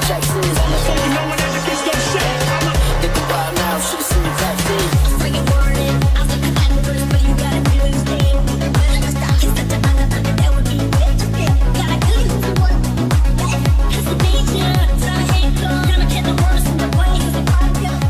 Jackson. Fucking no one ever gets no shit. Hit the wild now, should've seen me back then. Freaking warning, I'm the empress, but you gotta do this thing. It's such a that would be rich. Gotta do you one. It's the nature, so I ain't gonna get the worst in the way. It's a podcast.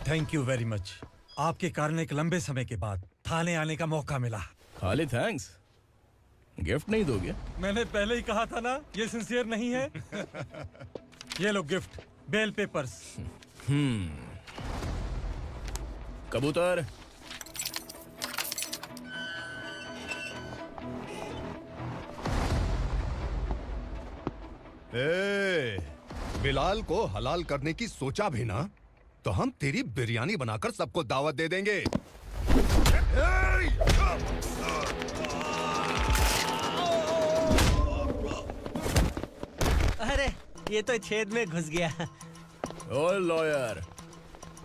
Thank you very much. आपके कारण एक लंबे समय के बाद थाने आने का मौका मिला। खाली थैंक्स, गिफ्ट नहीं दोगे? मैंने पहले ही कहा था ना, ये सिंसियर नहीं है। ये लो गिफ्ट, बेल पेपर्स। कबूतर। बिलाल को हलाल करने की सोचा भी ना, तो हम तेरी बिरयानी बनाकर सबको दावत दे देंगे। अरे ये तो छेद में घुस गया। ओ लॉयर,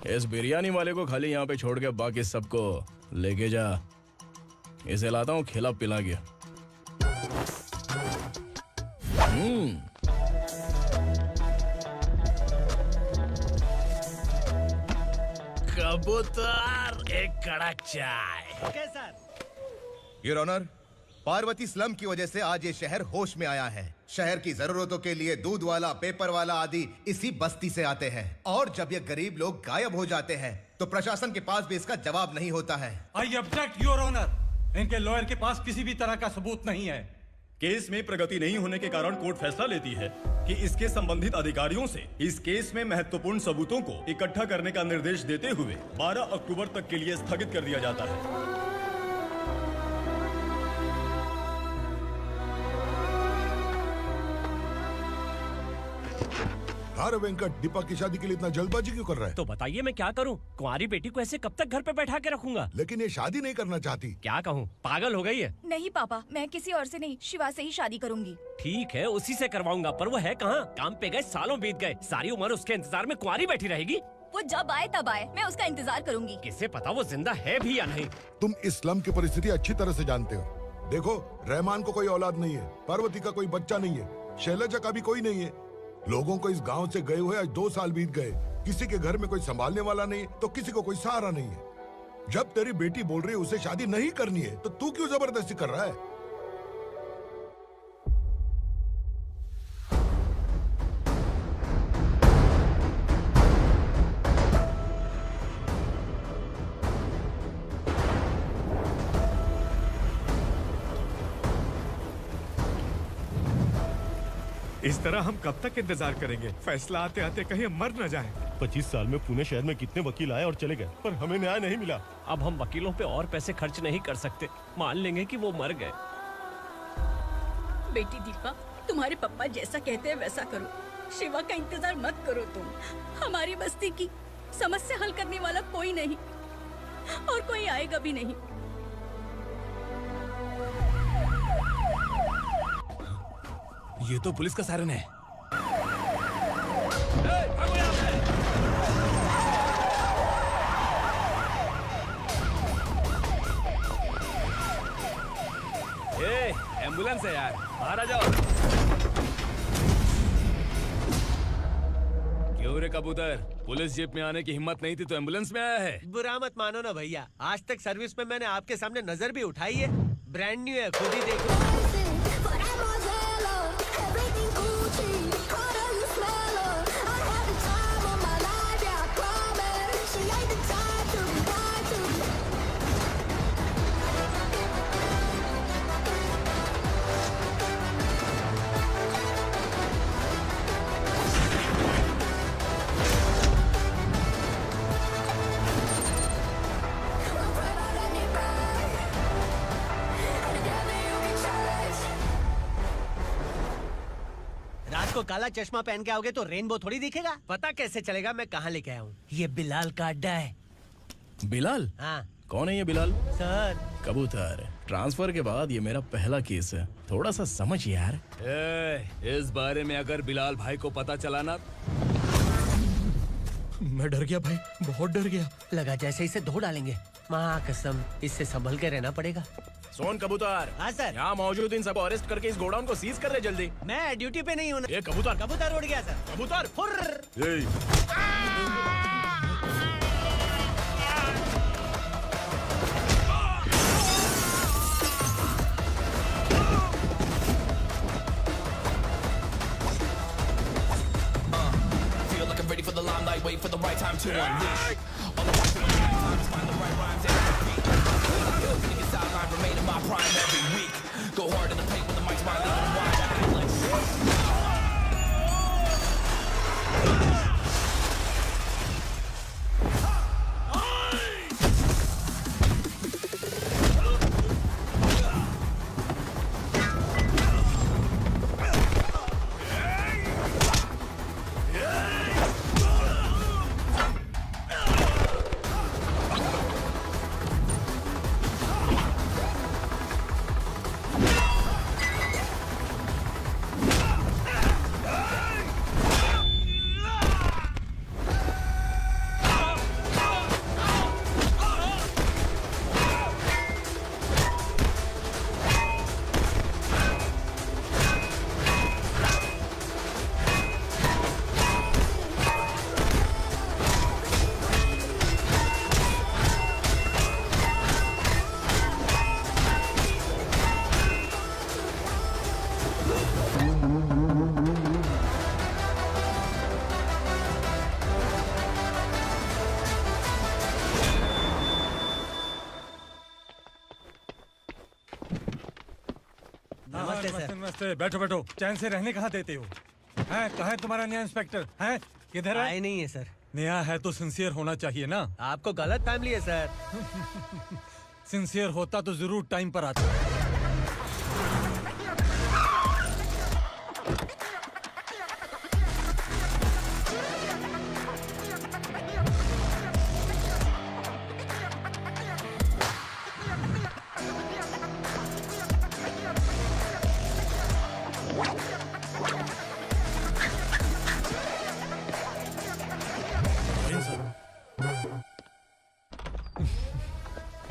इस बिरयानी वाले को खाली यहाँ पे छोड़ के बाकी सबको लेके जा। इसे लाता हूँ खिला पिला गया। कबूतर, एक कड़क चाय। Okay sir. Your honour, Parvati slum की वजह से आज ये शहर होश में आया है। शहर की जरूरतों के लिए दूध वाला, पेपर वाला आदि इसी बस्ती से आते हैं, और जब ये गरीब लोग गायब हो जाते हैं तो प्रशासन के पास भी इसका जवाब नहीं होता है। I object your honour. इनके लॉयर के पास किसी भी तरह का सबूत नहीं है। केस में प्रगति नहीं होने के कारण कोर्ट फैसला लेती है कि इसके संबंधित अधिकारियों से इस केस में महत्वपूर्ण सबूतों को इकट्ठा करने का निर्देश देते हुए 12 अक्टूबर तक के लिए स्थगित कर दिया जाता है। अरे वेंकट, दीपा की शादी के लिए इतना जल्दबाजी क्यों कर रहा है? तो बताइए मैं क्या करूं? कुंवारी बेटी को ऐसे कब तक घर पे बैठा के रखूंगा? लेकिन ये शादी नहीं करना चाहती। क्या कहूं, पागल हो गई है। नहीं पापा, मैं किसी और से नहीं, शिवा से ही शादी करूंगी। ठीक है, उसी से करवाऊंगा, पर वो है कहाँ? काम पे गए, सालों बीत गए, सारी उम्र उसके इंतजार में कुंवारी बैठी रहेगी। वो जब आए तब आए, मैं उसका इंतजार करूंगी। किसे पता वो जिंदा है भी या नहीं। तुम इस्लाम की परिस्थिति अच्छी तरह से जानते हो। देखो, रहमान को कोई औलाद नहीं है, पार्वती का कोई बच्चा नहीं है, शैलजा का भी कोई नहीं है। लोगों को इस गांव से गए हुए आज 2 साल बीत गए। किसी के घर में कोई संभालने वाला नहीं, तो किसी को कोई सहारा नहीं है। जब तेरी बेटी बोल रही है उसे शादी नहीं करनी है, तो तू क्यों जबरदस्ती कर रहा है? इस तरह हम कब तक इंतजार करेंगे? फैसला आते आते कहीं मर न जाए। 25 साल में पुणे शहर में कितने वकील आए और चले गए, पर हमें न्याय नहीं मिला। अब हम वकीलों पे और पैसे खर्च नहीं कर सकते। मान लेंगे कि वो मर गए। बेटी दीपा, तुम्हारे पापा जैसा कहते हैं वैसा करो। शिवा का इंतजार मत करो तुम। हमारी बस्ती की समस्या हल करने वाला कोई नहीं, और कोई आएगा भी नहीं। ये तो पुलिस का सायरन है। एम्बुलेंस है यार, बाहर आ जाओ। क्यों रे कबूतर, पुलिस जीप में आने की हिम्मत नहीं थी तो एम्बुलेंस में आया है? बुरा मत मानो ना भैया, आज तक सर्विस में मैंने आपके सामने नजर भी उठाई है। ब्रांड न्यू है, खुद ही देखो। को काला चश्मा पहन के आओगे तो रेनबो थोड़ी दिखेगा। पता कैसे चलेगा मैं कहाँ लेके आया हूँ? ये बिलाल का अड्डा है। बिलाल? हाँ, कौन है ये बिलाल? सर कबूतर, ट्रांसफर के बाद ये मेरा पहला केस है, थोड़ा सा समझ यार। इस बारे में अगर बिलाल भाई को पता चला ना, मैं डर गया भाई, बहुत डर गया। लगा जैसे इसे धो डालेंगे। माँ कसम, इससे संभल के रहना पड़ेगा। सोन कबूतर। हाँ सर। यहाँ मौजूद इन सबको अरेस्ट करके इस गोडाउन को सीज कर दे जल्दी। मैं ड्यूटी पे नहीं हूँ। ये कबूतर कबूतर उड़ गया सर। कबूतर Feel like I'm ready for the limelight, wait for the right time to unleash. All the time is find the right rhymes and beat. Nigga get sidelined, remain in my prime every week. Go hard in the paint when the mic's mine, leaving them wide. I feel like नमस्ते, बैठो बैठो। चैन से रहने कहाँ देते हो? हैं, कहाँ है तुम्हारा नया इंस्पेक्टर? हैं, किधर है? आए नहीं है सर। नया है तो सिंसियर होना चाहिए ना। आपको गलत फैमिली है सर। सिंसियर होता तो जरूर टाइम पर आता।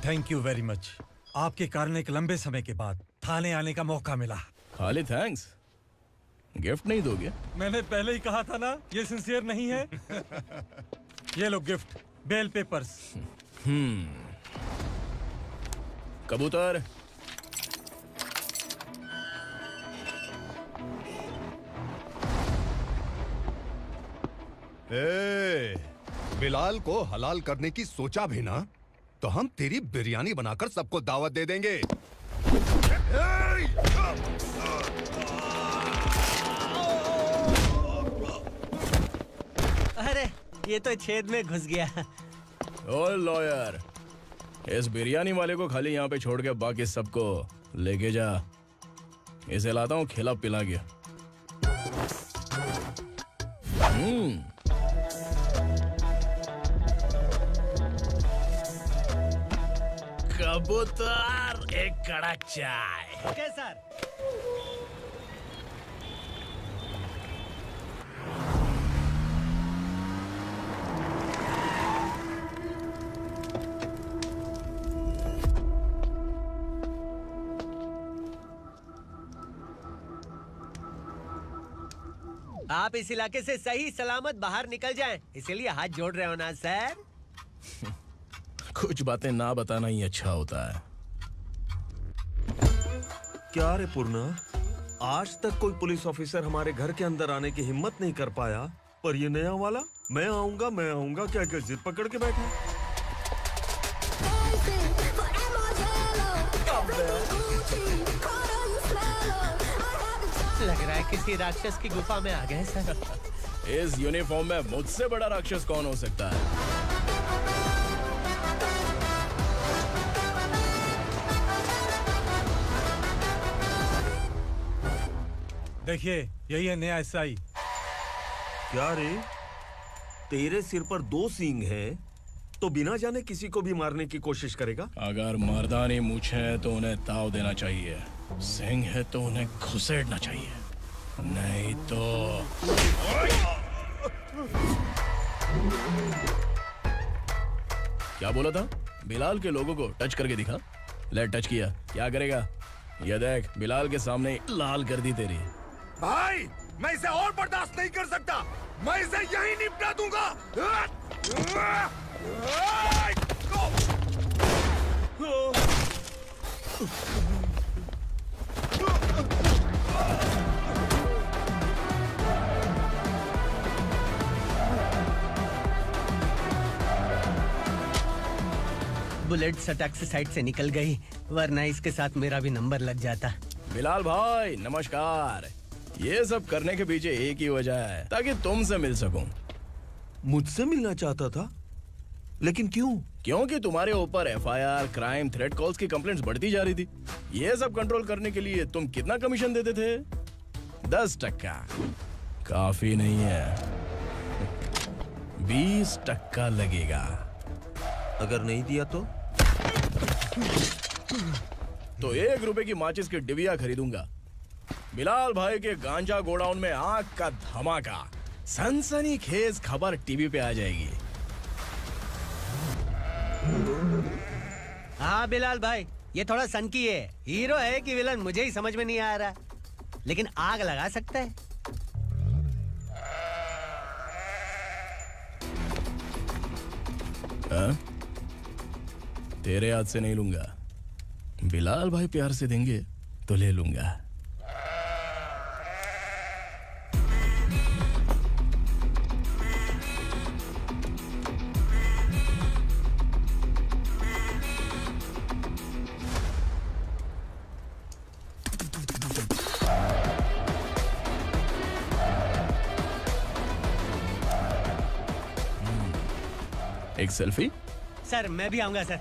Thank you very much. आपके कारण एक लंबे समय के बाद थाने आने का मौका मिला। खाली थैंक्स, गिफ्ट नहीं दोगे? मैंने पहले ही कहा था ना, ये सिंसियर नहीं है। ये लो गिफ्ट, बेल पेपर्स। कबूतर, बिलाल को हलाल करने की सोचा भी ना, तो हम तेरी बिरयानी बनाकर सबको दावत दे देंगे। अरे ये तो छेद में घुस गया। ओ लॉयर, इस बिरयानी वाले को खाली यहाँ पे छोड़ के बाकी सबको लेके जा। इसे लाता हूँ खिला पिला के। कबूतर, एक कड़क चाय। Okay sir. आप इस इलाके से सही सलामत बाहर निकल जाएं, इसीलिए हाथ जोड़ रहे हो ना सर। कुछ बातें ना बताना ही अच्छा होता है। क्या रे पूर्णा, आज तक कोई पुलिस ऑफिसर हमारे घर के अंदर आने की हिम्मत नहीं कर पाया, पर ये नया वाला मैं आऊंगा क्या जिद पकड़ के बैठा। लग रहा है किसी राक्षस की गुफा में आ गए सर। इस यूनिफॉर्म में मुझसे बड़ा राक्षस कौन हो सकता है? देखिए, यही है नया SI। क्या रे, तेरे सिर पर 2 सींग हैं, तो बिना जाने किसी को भी मारने की कोशिश करेगा? अगर मर्दानी मूछें हैं तो उन्हें ताव देना चाहिए, सिंह है तो उन्हें घुसेड़ना चाहिए, नहीं तो क्या बोला था? बिलाल के लोगों को टच करके दिखा। ले टच किया, क्या करेगा? ये देख, बिलाल के सामने लाल कर दी तेरी। भाई, मैं इसे और बर्दाश्त नहीं कर सकता। मैं इसे यहीं निपटा दूंगा। बुलेट सटक से साइड से निकल गई, वरना इसके साथ मेरा भी नंबर लग जाता। बिलाल भाई नमस्कार। ये सब करने के पीछे एक ही वजह है, ताकि तुमसे मिल सकूं। मुझसे मिलना चाहता था? लेकिन क्यों? क्योंकि तुम्हारे ऊपर एफआईआर, क्राइम, थ्रेट कॉल्स की कंप्लेंट्स बढ़ती जा रही थी। ये सब कंट्रोल करने के लिए तुम कितना कमीशन देते थे? 10%। काफी नहीं है, 20% लगेगा। अगर नहीं दिया तो 1 रुपए की माचिस की डिबिया खरीदूंगा। बिलाल भाई के गांजा गोडाउन में आग का धमाका, सनसनीखेज खबर टीवी पे आ जाएगी। हाँ बिलाल भाई, ये थोड़ा सनकी है। हीरो है कि विलन मुझे ही समझ में नहीं आ रहा, लेकिन आग लगा सकता है। तेरे हाथ से नहीं लूंगा, बिलाल भाई प्यार से देंगे तो ले लूंगा। एक सेल्फी? सर मैं भी आऊंगा सर।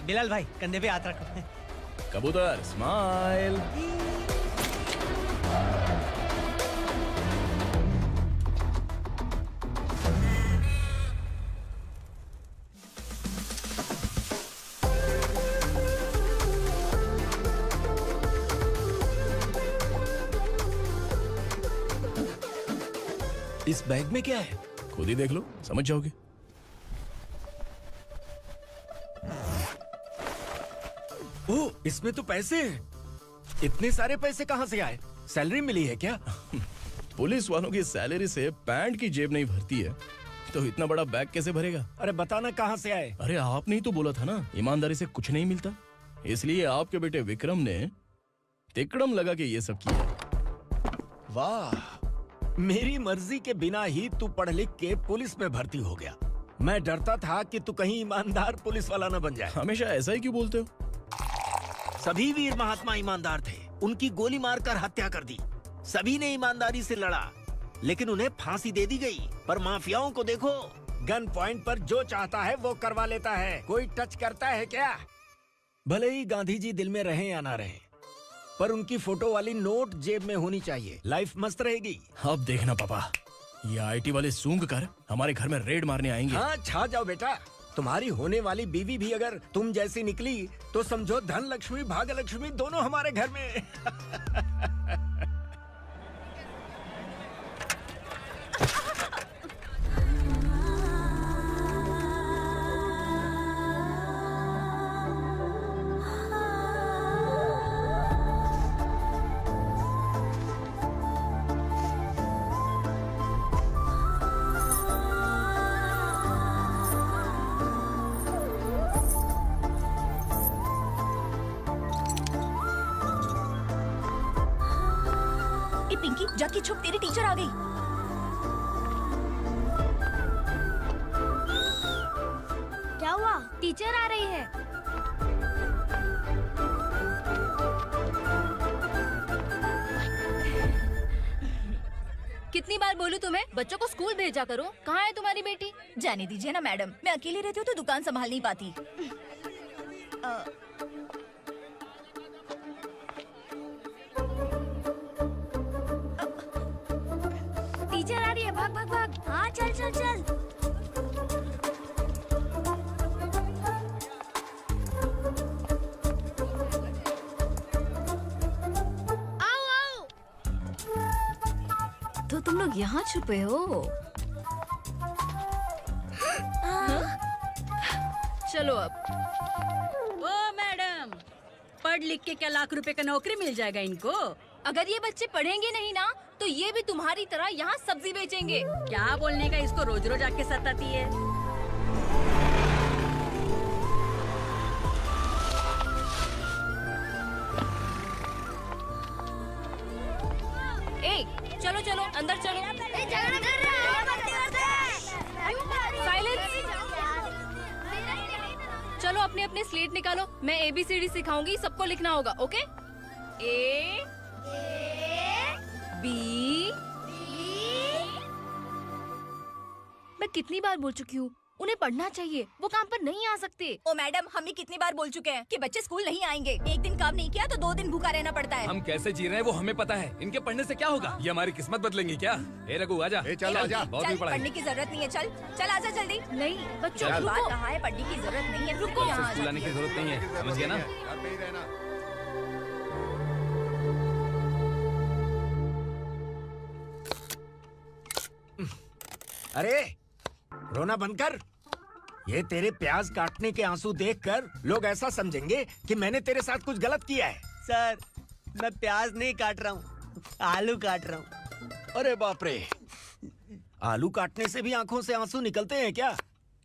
बिलाल भाई कंधे पे हाथ रखो। कबूतर स्माइल। इस बैग में क्या है? खुद ही देख लो, समझ जाओगे। ओह, इसमें तो पैसे हैं। इतने सारे पैसे कहाँ से आए? सैलरी मिली है क्या? पुलिस वालों की सैलरी से पैंट की जेब नहीं भरती है, तो इतना बड़ा बैग कैसे भरेगा? अरे बताना कहाँ से आए? अरे आपने ही तो बोला था ना, ईमानदारी से कुछ नहीं मिलता। इसलिए आपके बेटे विक्रम ने तिकड़म लगा के ये सब किया। वाह, मेरी मर्जी के बिना ही तू पढ़ लिख के पुलिस में भर्ती हो गया। मैं डरता था कि तू कहीं ईमानदार पुलिस वाला न बन जाए। हमेशा ऐसा ही क्यों बोलते हो? सभी वीर महात्मा ईमानदार थे, उनकी गोली मारकर हत्या कर दी। सभी ने ईमानदारी से लड़ा, लेकिन उन्हें फांसी दे दी गई। पर माफियाओं को देखो, गन पॉइंट पर जो चाहता है वो करवा लेता है। कोई टच करता है क्या? भले ही गांधी जी दिल में रहे या ना रहे, पर उनकी फोटो वाली नोट जेब में होनी चाहिए। लाइफ मस्त रहेगी। अब देखना पापा, ये आईटी वाले सूंघ कर हमारे घर में रेड मारने आएंगे। हाँ, छा जाओ बेटा। तुम्हारी होने वाली बीवी भी अगर तुम जैसी निकली तो समझो धन लक्ष्मी भाग्य लक्ष्मी दोनों हमारे घर में। पिंकी, जाके छुप, तेरी टीचर आ गई। क्या हुआ? टीचर आ रही है। कितनी बार बोलूं तुम्हें, बच्चों को स्कूल भेजा करो। कहाँ है तुम्हारी बेटी? जाने दीजिए ना मैडम, मैं अकेली रहती हूँ तो दुकान संभाल नहीं पाती। टीचर आ रही है, भाग भाग भाग। हाँ चल चल चल। तुम लोग यहाँ छुपे हो? चलो अब। ओ मैडम, पढ़ लिख के क्या लाख रुपए का नौकरी मिल जाएगा इनको? अगर ये बच्चे पढ़ेंगे नहीं ना तो ये भी तुम्हारी तरह यहाँ सब्जी बेचेंगे। क्या बोलने का, इसको रोज रोज आके सताती है। चलो चलो अंदर चलो। चलो अपने अपने स्लेट निकालो, मैं ABCD सिखाऊंगी, सबको लिखना होगा। ओके? A B। मैं कितनी बार बोल चुकी हूँ उन्हें पढ़ना चाहिए, वो काम पर नहीं आ सकते। ओ मैडम, हम भी कितनी बार बोल चुके हैं कि बच्चे स्कूल नहीं आएंगे। एक दिन काम नहीं किया तो 2 दिन भूखा रहना पड़ता है। हम कैसे जी रहे हैं वो हमें पता है, इनके पढ़ने से क्या होगा? ये हमारी किस्मत बदलेंगे क्या? ए रघु आजा। चल आजा। बहुत भी पढ़ाई। पढ़ने की जरूरत नहीं है, चल चल आजा जल्दी। नहीं बच्चों चल। रुको। कहा है पढ़ने की जरूरत नहीं है, रुको। स्कूल आने की जरूरत नहीं है, समझ गया ना? अरे रोना बंद कर। ये तेरे प्याज काटने के आंसू देखकर लोग ऐसा समझेंगे कि मैंने तेरे साथ कुछ गलत किया है। सर, मैं प्याज नहीं काट रहा हूँ, आलू काट रहा हूँ। अरे बाप रे, आलू काटने से भी आंखों से आंसू निकलते हैं क्या?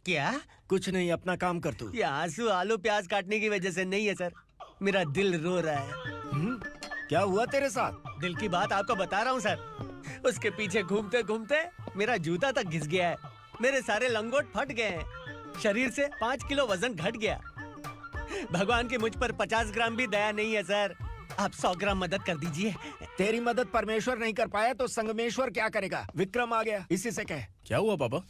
क्या? कुछ नहीं, अपना काम कर तू। ये आंसू आलू प्याज काटने की वजह से नहीं है सर, मेरा दिल रो रहा है। क्या हुआ तेरे साथ? दिल की बात आपको बता रहा हूँ सर। उसके पीछे घूमते घूमते मेरा जूता तक घिस गया है, मेरे सारे लंगोट फट गए हैं, शरीर से 5 किलो वजन घट गया। भगवान की मुझ पर 50 ग्राम भी दया नहीं है सर, आप 100 ग्राम मदद कर दीजिए। तेरी मदद परमेश्वर नहीं कर पाया तो संगमेश्वर क्या करेगा? विक्रम आ गया, इसी से कह। क्या हुआ पापा?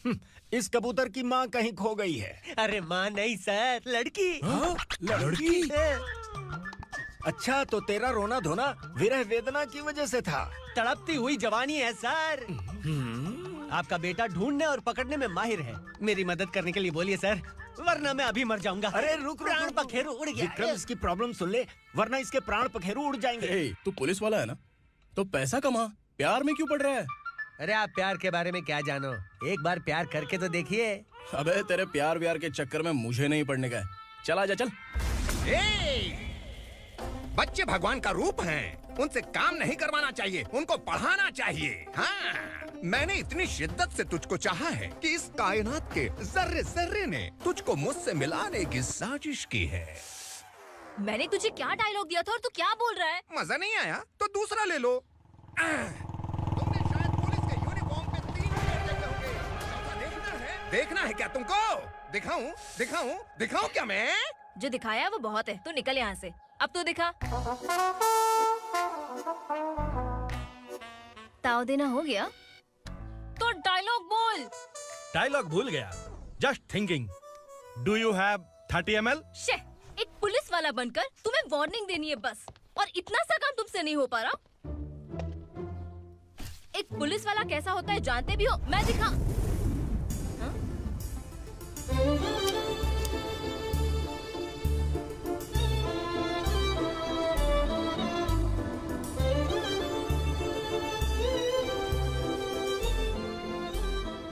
इस कबूतर की माँ कहीं खो गई है। अरे माँ नहीं सर, लड़की। लड़की? अच्छा, तो तेरा रोना धोना विरह वेदना की वजह से था। तड़पती हुई जवानी है सर। आपका बेटा ढूंढने और पकड़ने में माहिर है, मेरी मदद करने के लिए बोलिए सर, वरना मैं अभी मर जाऊंगा। अरे रुक, प्राण पखेरु उड़ गया। विक्रम, इसकी प्रॉब्लम सुन ले, वरना इसके प्राण पखेरु उड़ जाएंगे। तू पुलिस वाला है ना, तो पैसा कमा, प्यार में क्यों पड़ रहा है? अरे आप प्यार के बारे में क्या जानो, एक बार प्यार करके तो देखिए। अबे तेरे प्यार व्यार के चक्कर में मुझे नहीं पड़ने का है, चल आजा चल। बच्चे भगवान का रूप हैं, उनसे काम नहीं करवाना चाहिए, उनको पढ़ाना चाहिए। हाँ, मैंने इतनी शिद्दत से तुझको चाहा है कि इस कायनात के जर्रे जर्रे ने तुझको मुझसे मिलाने की साजिश की है। मैंने तुझे क्या डायलॉग दिया था और तू क्या बोल रहा है? मजा नहीं आया तो दूसरा ले लो। तुमने शायद पुलिस के यूनिफॉर्म पे 3 पैर देखे होंगे। देखना है क्या तुमको? दिखाऊं दिखाऊं दिखाऊं क्या मैं? जो दिखाया वो बहुत है, तू निकल यहाँ से। अब तो दिखा। ताव देना हो गया तो डायलॉग बोल। डायलॉग भूल गया। Just thinking, do you have 30 ml? शे, एक पुलिस वाला बनकर तुम्हें वार्निंग देनी है बस, और इतना सा काम तुमसे नहीं हो पा रहा। एक पुलिस वाला कैसा होता है जानते भी हो? मैं दिखा।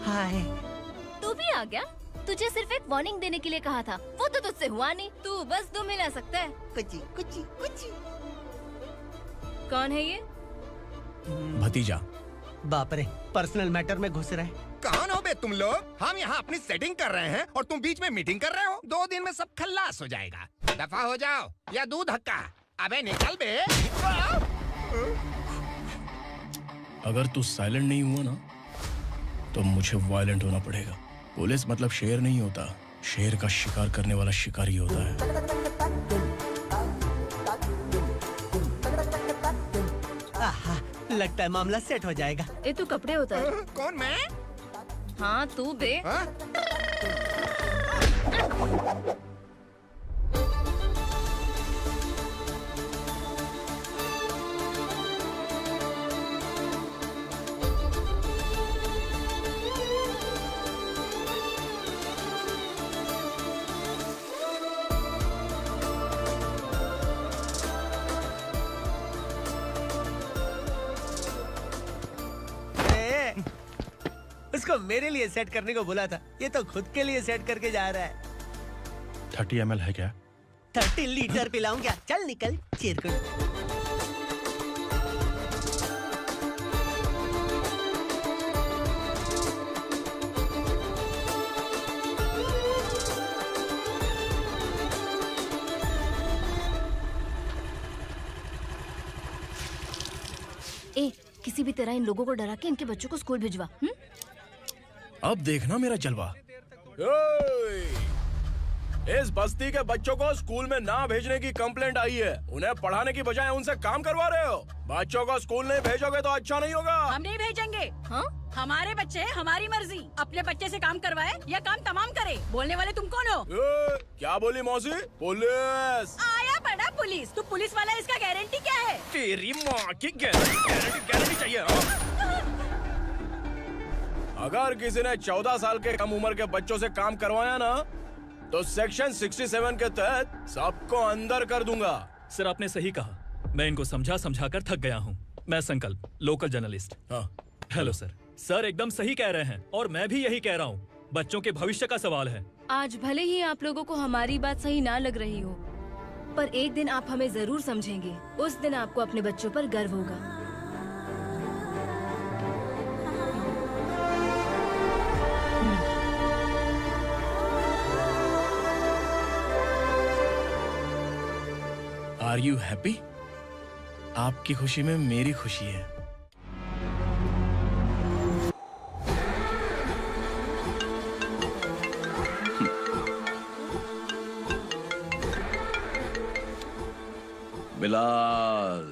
हाय। तू भी आ गया? तुझे सिर्फ एक वार्निंग देने के लिए कहा था, वो तो तुझसे हुआ नहीं। तू बस दुम हिला सकता है। कुची कुची कुची। कौन है ये? भतीजा। बाप रे, पर्सनल मैटर में घुस रहे। कौन हो बे तुम लोग? हम यहाँ अपनी सेटिंग कर रहे हैं और तुम बीच में मीटिंग कर रहे हो। 2 दिन में सब खल्लास हो जाएगा। दफा हो जाओ या दूध हक्का। अबे निकल बे। अगर तू साइलेंट नहीं हुआ ना तो मुझे वायलेंट होना पड़ेगा। पुलिस मतलब शेर नहीं होता, शेर का शिकार करने वाला शिकारी होता है। आहा, लगता है मामला सेट हो जाएगा। ये तू कपड़े उतार। कौन मैं? हाँ तू बे। इसको मेरे लिए सेट करने को बोला था, ये तो खुद के लिए सेट करके जा रहा है। 30 ml है क्या? 30 लीटर पिलाऊं क्या? चल निकल चिरकुट। ए, किसी भी तरह इन लोगों को डरा के इनके बच्चों को स्कूल भिजवा। अब देखना मेरा जलवा। इस बस्ती के बच्चों को स्कूल में ना भेजने की कंप्लेंट आई है। उन्हें पढ़ाने की बजाय उनसे काम करवा रहे हो। बच्चों को स्कूल नहीं भेजोगे तो अच्छा नहीं होगा। हम नहीं भेजेंगे। हाँ? हमारे बच्चे हमारी मर्जी। अपने बच्चे से काम करवाए या काम तमाम करे। बोलने वाले तुम कौन हो? क्या बोली मौसी? पुलिस आया पड़ा पुलिस। तू पुलिस वाला, इसका गारंटी क्या है? तेरी माँ की गारंटी चाहिए। अगर किसी ने 14 साल के कम उम्र के बच्चों से काम करवाया ना, तो सेक्शन 67 के तहत सबको अंदर कर दूंगा। सर आपने सही कहा। मैं इनको समझा कर थक गया हूँ। मैं संकल्प, local journalist. Hello sir. Sir एकदम सही कह रहे हैं और मैं भी यही कह रहा हूँ। बच्चों के भविष्य का सवाल है। आज भले ही आप लोगों को हमारी बात सही ना लग रही हो, पर एक दिन आप हमें जरूर समझेंगे। उस दिन आपको अपने बच्चों पर गर्व होगा। Are you happy? आपकी खुशी में मेरी खुशी है। बिलाल।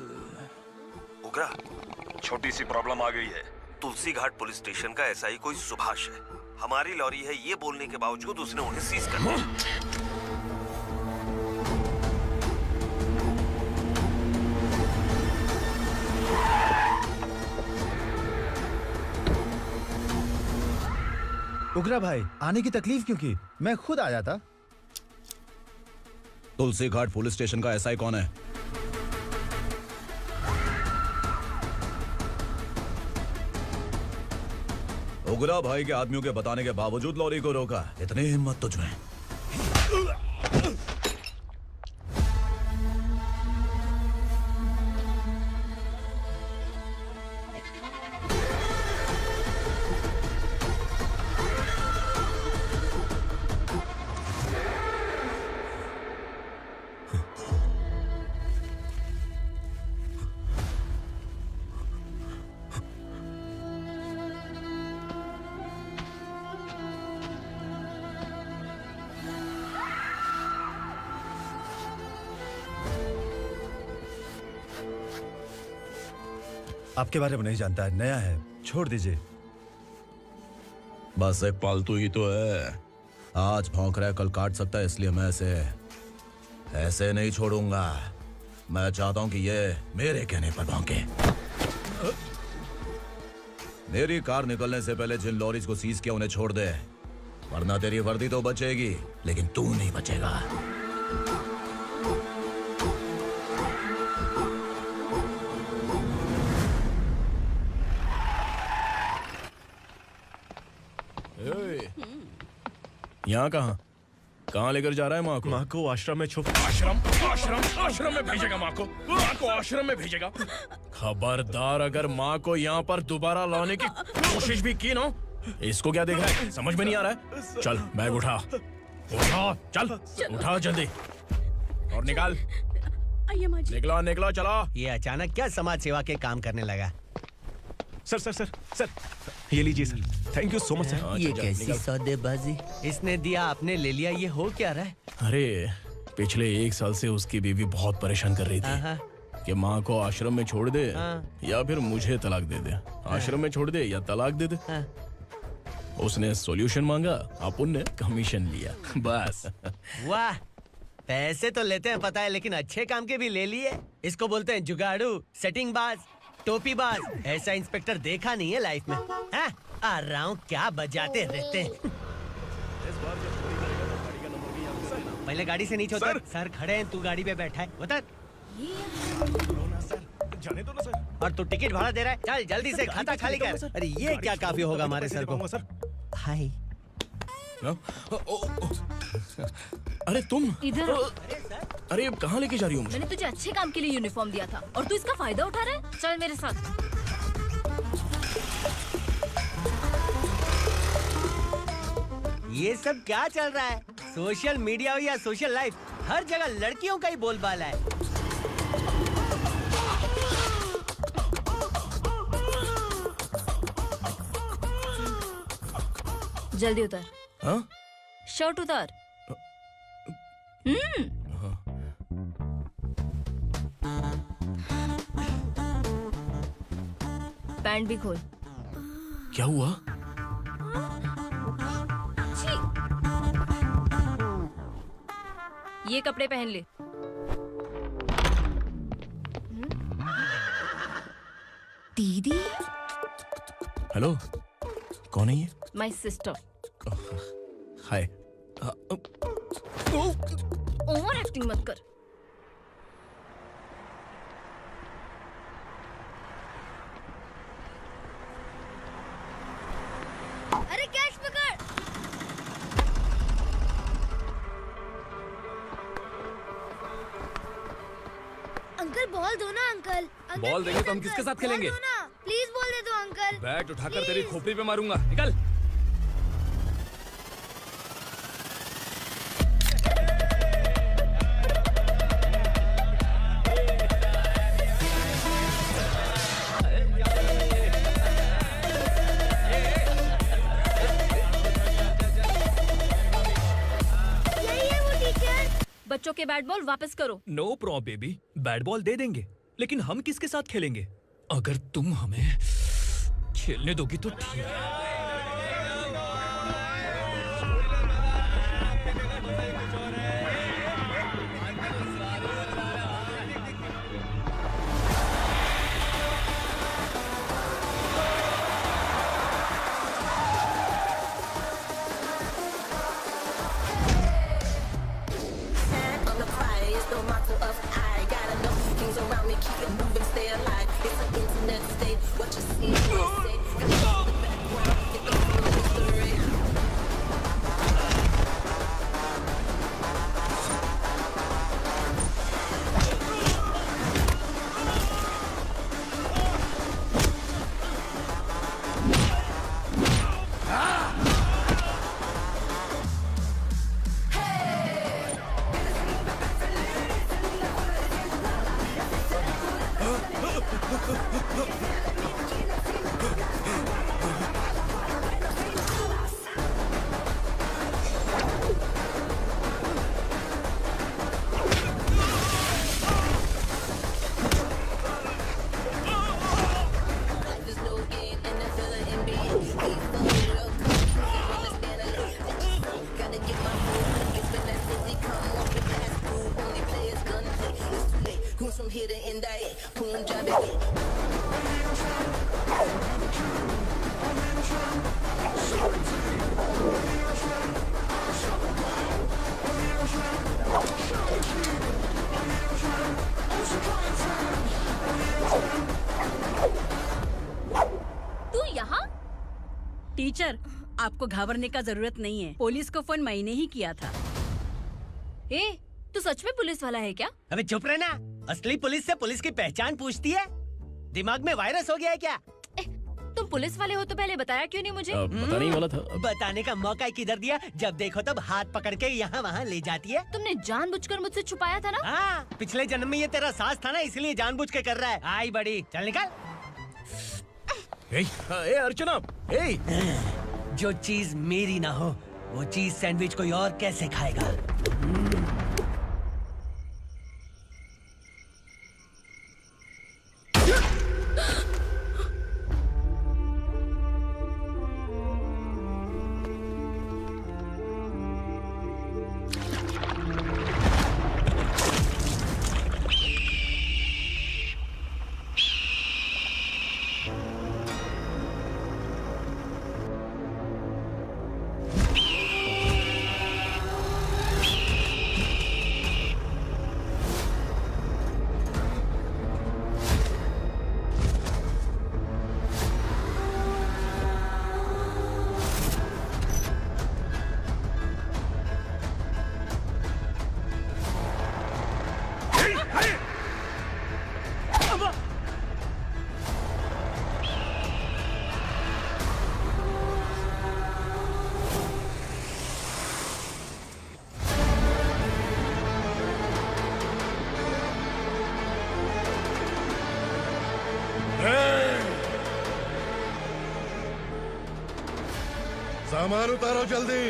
उगरा, छोटी सी प्रॉब्लम आ गई है। तुलसी घाट पुलिस स्टेशन का एसआई कोई सुभाष है। हमारी लॉरी है ये बोलने के बावजूद उसने उन्हें सीज कर दिया। उगरा भाई, आने की तकलीफ क्यों की? मैं खुद आ जाता। तुलसी घाट पुलिस स्टेशन का एसआई कौन है? उगरा भाई के आदमियों के बताने के बावजूद लॉरी को रोका। इतनी हिम्मत तुझमें? आपके बारे में नहीं जानता है, नया है, छोड़ दीजिए। बस एक पालतू ही तो है। आज भौंक रहा है, कल काट सकता है, इसलिए मैं ऐसे नहीं छोड़ूंगा। मैं चाहता हूं कि ये मेरे कहने पर भौंके। मेरी कार निकलने से पहले जिन लॉरीज को सीज किया उन्हें छोड़ दे, वरना तेरी वर्दी तो बचेगी लेकिन तू नहीं बचेगा। यहाँ कहाँ लेकर जा रहा है माँ को? माँ को आश्रम में छुप। आश्रम में भेजेगा माँ को? माँ को आश्रम में भेजेगा? खबरदार, अगर माँ को यहाँ पर दोबारा लाने की कोशिश भी की ना, इसको क्या देख रहा है? समझ में नहीं आ रहा है? चल बैग उठा, चल उठा जल्दी और निकाल। निकलो चलो। ये अचानक क्या समाज सेवा के काम करने लगा? सर ये लीजिए sir. Thank you so much sir. ये कैसी सौदेबाजी? इसने दिया आपने ले लिया, ये हो क्या रहा है? अरे पिछले 1 साल से उसकी बीवी बहुत परेशान कर रही थी कि माँ को आश्रम में छोड़ दे या फिर मुझे तलाक दे दे। आश्रम में छोड़ दे या तलाक दे दे। उसने सॉल्यूशन मांगा, अपन ने कमीशन लिया, बस। वाह, पैसे तो लेते हैं पता है, लेकिन अच्छे काम के भी ले लिए। इसको बोलते हैं जुगाड़ू, सेटिंग बाज, टोपी बाज। ऐसा इंस्पेक्टर देखा नहीं है लाइफ में। हाँ? आ रहा हूँ, क्या बजाते रहते हैं। पहले गाड़ी से नीचे उतर। सर खड़े हैं, तू गाड़ी पे बैठा है, उतर। जाने दो ना सर। और तू टिकट भाड़ा दे रहा है? चल जल्दी से खाता खाली कर। अरे ये क्या काफी होगा हमारे सर को? हाय। अरे तुम इधर। अरे कहाँ लेके जा रही हो मुझे? मैंने तुझे अच्छे काम के लिए यूनिफॉर्म दिया था और तू इसका फायदा उठा रहा है। चल मेरे साथ। ये सब क्या चल रहा है? सोशल मीडिया हो या सोशल लाइफ, हर जगह लड़कियों का ही बोलबाला है। जल्दी उतर। हाँ? शर्ट उतार। पैंट भी खोल। क्या हुआ? ये कपड़े पहन ले। दीदी। हेलो, कौन है ये? My sister. Hi. Over acting मत कर। अरे कैश पकड़। अंकल बॉल दो ना अंकल। बॉल देंगे तो हम किसके साथ खेलेंगे? प्लीज बॉल दे दो अंकल। बैट उठाकर तेरी खोपड़ी पे मारूंगा। निकल। बच्चों के बैट बॉल वापस करो। No problem baby, bat ball दे देंगे, लेकिन हम किसके साथ खेलेंगे? अगर तुम हमें खेलने दोगी तो ठीक है। टीचर, आपको घबराने का जरूरत नहीं है। पुलिस को फोन मैंने ही किया था। ए, तू सच में पुलिस वाला है क्या? अबे चुप रहना। असली पुलिस से पुलिस की पहचान पूछती है? दिमाग में वायरस हो गया है क्या? तुम पुलिस वाले हो तो पहले बताया क्यों नहीं मुझे? बताने ही वाला था। बताने का मौका किधर दिया? जब देखो तब हाथ पकड़ के यहाँ वहाँ ले जाती है। तुमने जानबूझकर मुझसे छुपाया था ना? हाँ, पिछले जन्म में ये तेरा सास था ना, इसलिए जानबूझ के कर रहा है। आई बड़ी, चल निकल। ए अर्चना, जो चीज मेरी ना हो वो चीज सैंडविच कोई और कैसे खाएगा? सामान उतारो जल्दी।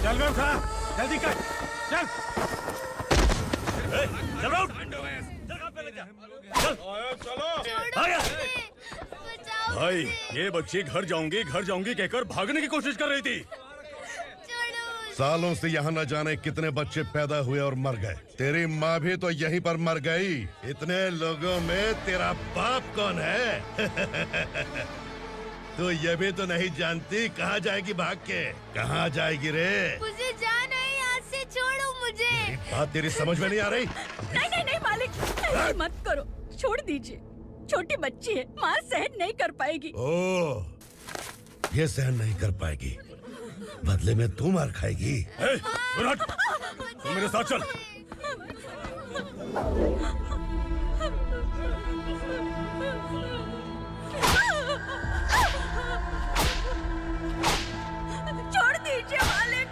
चल बे उठा, जल्दी कर, चल। चल राउंड। चलो। आया। भाई ये बच्ची घर जाऊंगी कहकर भागने की कोशिश कर रही थी। सालों से यहाँ न जाने कितने बच्चे पैदा हुए और मर गए। तेरी माँ भी तो यहीं पर मर गई। इतने लोगों में तेरा बाप कौन है? तो ये भी तो नहीं जानती कहाँ जाएगी भाग के? कहाँ जाएगी रे? मुझे जाना है, यहाँ से छोड़ो मुझे। बात तेरी समझ में नहीं आ रही? नहीं मालिक, ऐसे मत करो, छोड़ दीजिए। छोटी बच्ची है, माँ सहन नहीं कर पाएगी। ओह, ये सहन नहीं कर पाएगी, बदले में तू मार खाएगी। तू मेरे साथ चल। छोड़ दीजिए मालिक।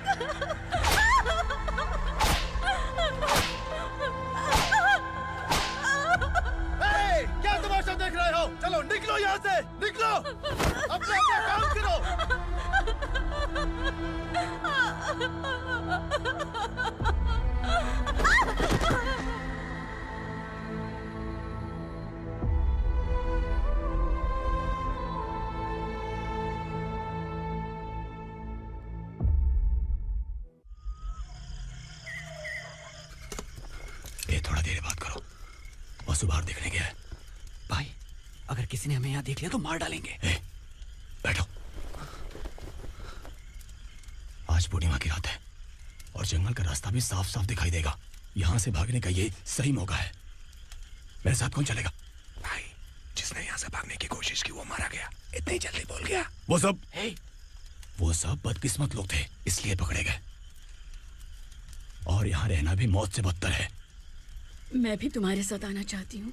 क्या तमाशा देख रहे हो? चलो निकलो यहाँ से, निकलो। अपना काम करो। ये थोड़ा देर बात करो। वसु बाहर देखने गया है। भाई, अगर किसी ने हमें यहाँ देख लिया तो मार डालेंगे। बैठो। आज पूर्णिमा की रात है और जंगल का रास्ता भी साफ साफ दिखाई देगा। यहाँ से भागने का ये सही मौका है। मेरे साथ कौन चलेगा? भाई, जिसने यहाँ से भागने की कोशिश की वो मारा गया। इतनी जल्दी बोल गया। वो सब बदकिस्मत लोग थे, इसलिए पकड़े गए। और यहाँ रहना भी मौत से बदतर है। मैं भी तुम्हारे साथ आना चाहती हूँ,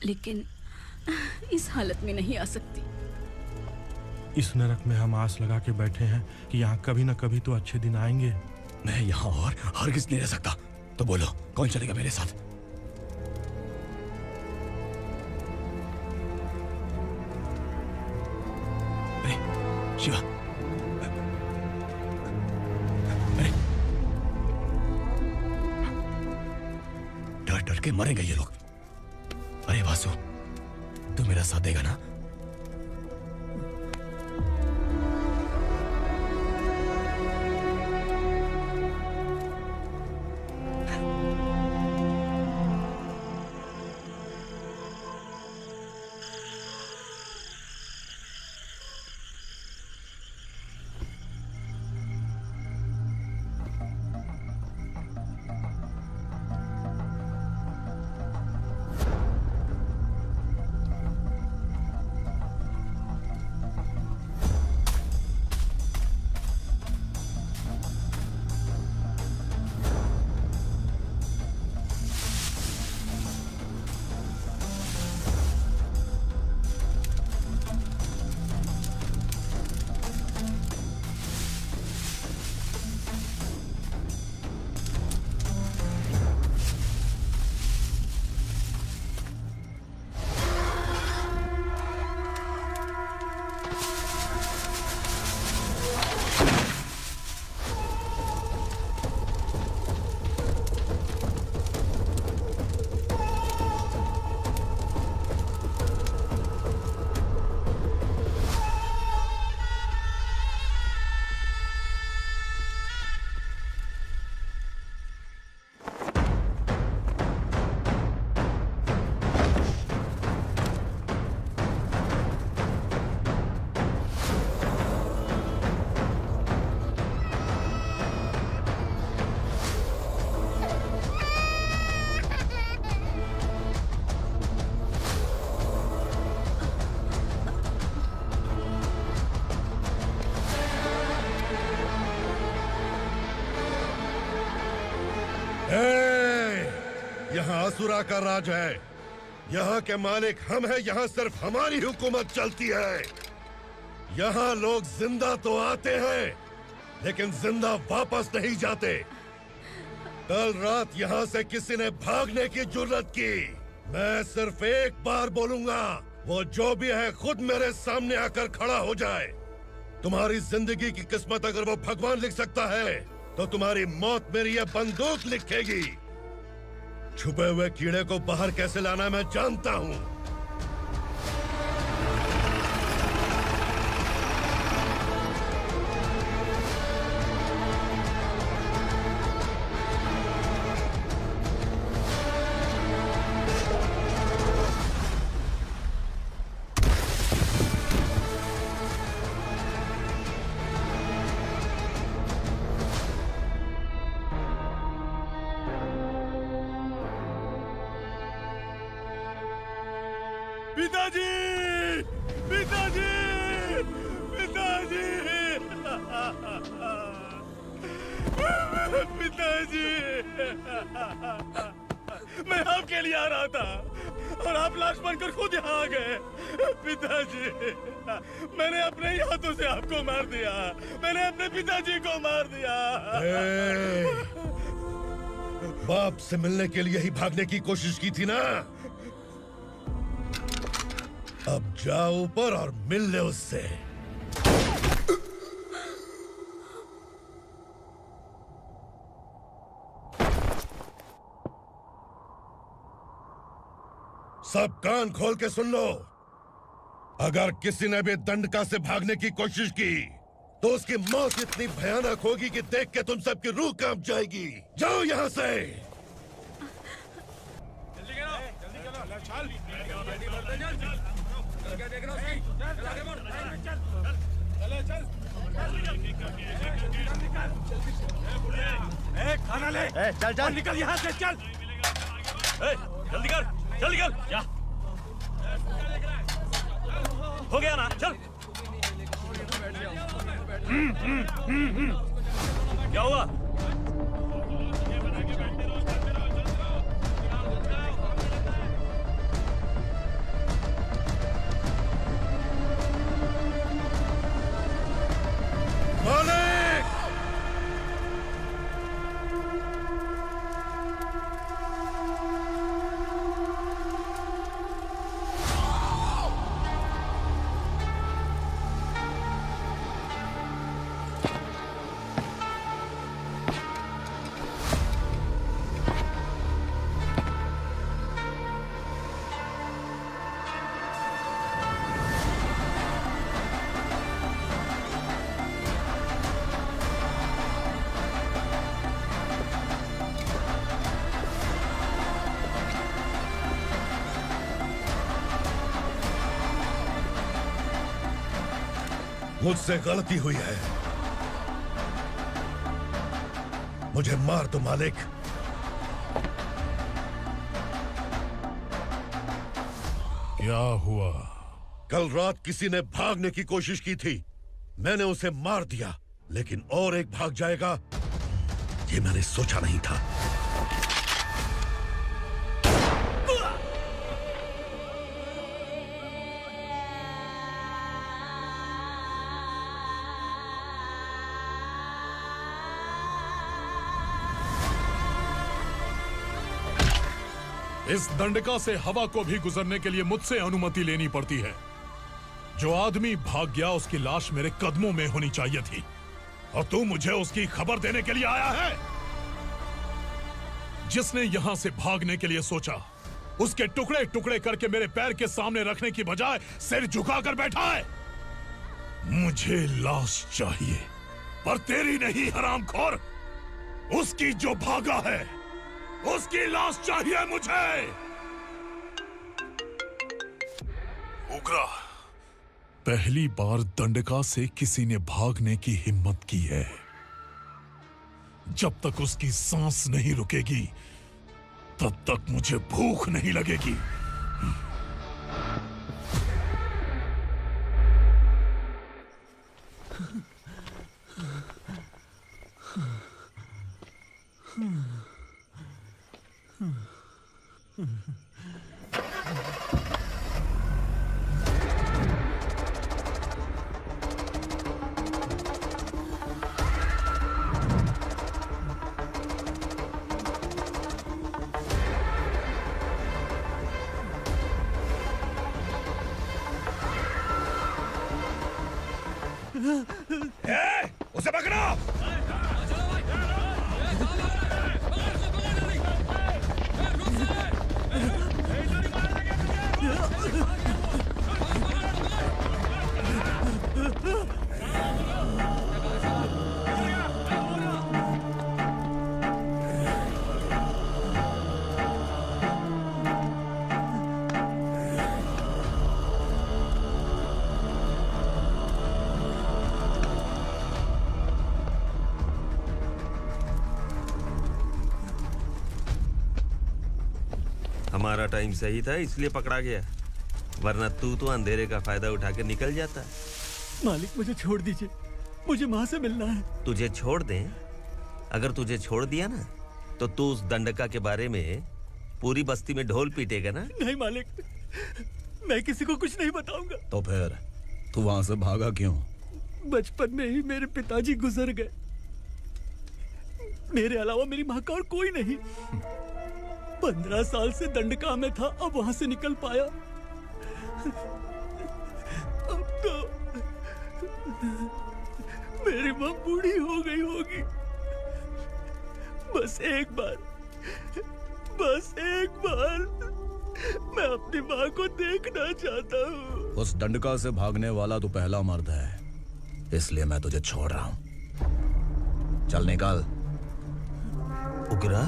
लेकिन इस हालत में नहीं आ सकती। इस नरक में हम आस लगा के बैठे हैं कि यहाँ कभी न कभी तो अच्छे दिन आएंगे। मैं यहाँ और हरगिज़ नहीं रह सकता। तो बोलो, कौन चलेगा मेरे साथ? अरे शिवा, अरे डर डर के मरेंगे ये लोग। अरे वासु, तू मेरा साथ देगा ना? यहाँ असुरा का राज है। यहाँ के मालिक हम हैं। यहाँ सिर्फ हमारी हुकूमत चलती है। यहाँ लोग जिंदा तो आते हैं, लेकिन जिंदा वापस नहीं जाते। कल रात यहाँ से किसी ने भागने की जुर्रत की, मैं सिर्फ एक बार बोलूंगा, वो जो भी है खुद मेरे सामने आकर खड़ा हो जाए। तुम्हारी जिंदगी की किस्मत अगर वो भगवान लिख सकता है, तो तुम्हारी मौत मेरी ये बंदूक लिखेगी। छुपे हुए कीड़े को बाहर कैसे लाना मैं जानता हूँ। पिताजी! पिताजी! पिताजी! पिताजी! मैं आपके लिए आ रहा था और आप लाश बनकर खुद यहाँ आ गए। पिताजी, मैंने अपने ही हाथों से आपको मार दिया। मैंने अपने पिताजी को मार दिया। बाप से मिलने के लिए ही भागने की कोशिश की थी ना? अब जाओ ऊपर और मिल ले उससे। सब कान खोल के सुन लो। अगर किसी ने भी दंडका से भागने की कोशिश की, तो उसकी मौत इतनी भयानक होगी कि देख के तुम सबकी रूह कांप जाएगी। जाओ यहाँ से। खाना ले। चल चल निकल यहाँ से, चल। जल्दी कर, जल्दी कर। जा। हो गया ना, चल। क्या हुआ? मुझसे गलती हुई है, मुझे मार दो मालिक। क्या हुआ? कल रात किसी ने भागने की कोशिश की थी, मैंने उसे मार दिया, लेकिन और एक भाग जाएगा ये मैंने सोचा नहीं था। इस दंडका से हवा को भी गुजरने के लिए मुझसे अनुमति लेनी पड़ती है। जो आदमी भाग गया उसकी लाश मेरे कदमों में होनी चाहिए थी, और तू मुझे उसकी खबर देने के लिए आया है। जिसने यहां से भागने के लिए सोचा, उसके टुकड़े टुकड़े करके मेरे पैर के सामने रखने की बजाय सिर झुकाकर बैठा है। मुझे लाश चाहिए, पर तेरी नहीं हरामखोर, उसकी जो भागा है उसकी लाश चाहिए मुझे। उग्रा, पहली बार दंडका से किसी ने भागने की हिम्मत की है। जब तक उसकी सांस नहीं रुकेगी, तब तक मुझे भूख नहीं लगेगी। उसे पकड़ो। हमारा टाइम सही था इसलिए पकड़ा गया, वरना तू तो अंधेरे का फायदा उठा के निकल जाता। मालिक मुझे छोड़ दीजिए, मुझे माँ से मिलना है। तुझे छोड़ दें? अगर तुझे छोड़ दिया ना तो तू उस दंडका के बारे में पूरी बस्ती में ढोल पीटेगा ना। नहीं मालिक, मैं किसी को कुछ नहीं बताऊंगा। तो फिर तू वहां से भागा क्यों? बचपन में ही मेरे पिताजी गुजर गए, मेरे अलावा मेरी माँ का और कोई नहीं। 15 साल से दंडका में था, अब वहां से निकल पाया। अब तो मेरी माँ बूढ़ी हो गई होगी। बस एक बार मैं अपनी माँ को देखना चाहता हूँ। उस दंडका से भागने वाला तू पहला मर्द है, इसलिए मैं तुझे छोड़ रहा हूँ। चल निकल। उग्रा?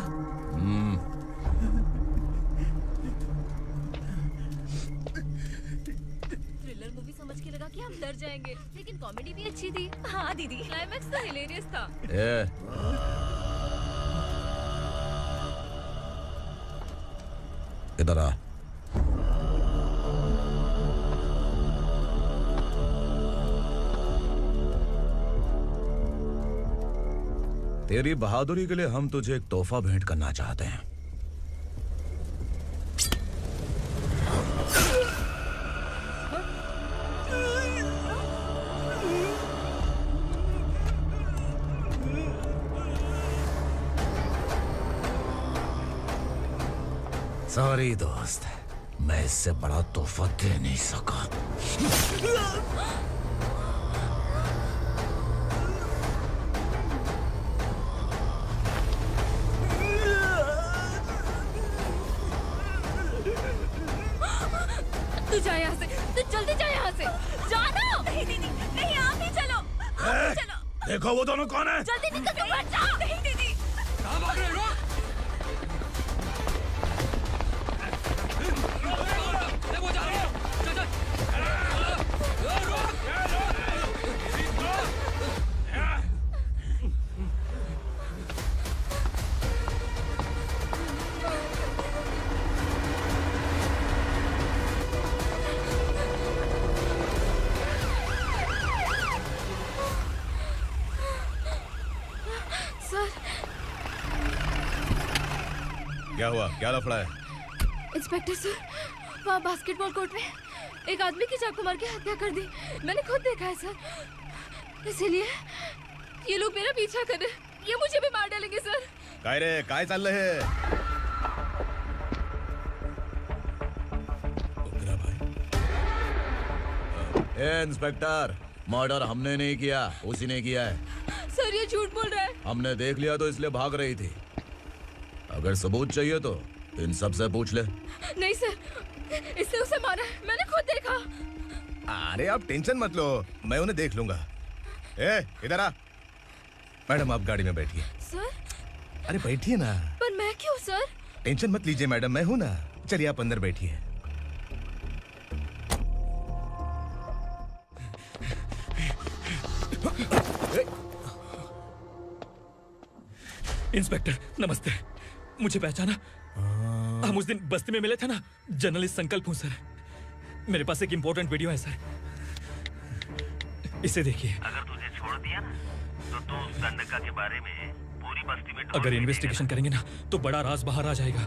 थ्रिलर मूवी समझ के लगा कि हम डर जाएंगे, लेकिन कॉमेडी भी अच्छी थी। हाँ दीदी, क्लाइमैक्स तो हिलेरियस था। इधर आ। तेरी बहादुरी के लिए हम तुझे एक तोहफा भेंट करना चाहते हैं। सॉरी दोस्त, मैं इससे बड़ा तोहफा दे नहीं सका। तू जा यहाँ से, तू जल्दी जा यहाँ से। जाना। नहीं दीदी, नहीं आप ही चलो, आप ही चलो। देखो वो दोनों कौन है? जल्दी निकल के मत जाओ। नहीं दीदी। कहाँ भाग रहे हो? क्या हुआ? क्या लफड़ा है? इंस्पेक्टर सर, वहाँ बास्केटबॉल कोर्ट में एक आदमी की चाकू मार के हत्या कर दी। मैंने खुद देखा है सर, इसीलिए ये लोग मेरा पीछा कर रहे हैं। ये मुझे भी मार डालेंगे सर। काय रे, काय चाललंय हे? ए इंस्पेक्टर, मर्डर हमने नहीं किया, उसी ने किया है। सर ये झूठ बोल रहा है। हमने देख लिया तो इसलिए भाग रही थी। अगर सबूत चाहिए तो इन सब से पूछ ले। नहीं सर, इसने उसे मारा है, मैंने खुद देखा। अरे आप टेंशन मत लो, मैं उन्हें देख लूंगा। ए, इधर आ। मैडम आप गाड़ी में बैठिए। सर? अरे बैठिए ना। पर मैं क्यों सर? टेंशन मत लीजिए मैडम, मैं हूं ना। चलिए आप अंदर बैठिए। इंस्पेक्टर नमस्ते, मुझे पहचाना? हम उस दिन बस्ती में मिले थे ना। जर्नलिस्ट संकल्प हूँ सर। मेरे पास एक इम्पोर्टेंट वीडियो है सर, इसे देखिए। अगर तुझे छोड़ दिया ना तो तू उस दंडका के बारे में पूरी बस्ती में अगर इन्वेस्टिगेशन करेंगे ना तो बड़ा राज बाहर आ जाएगा।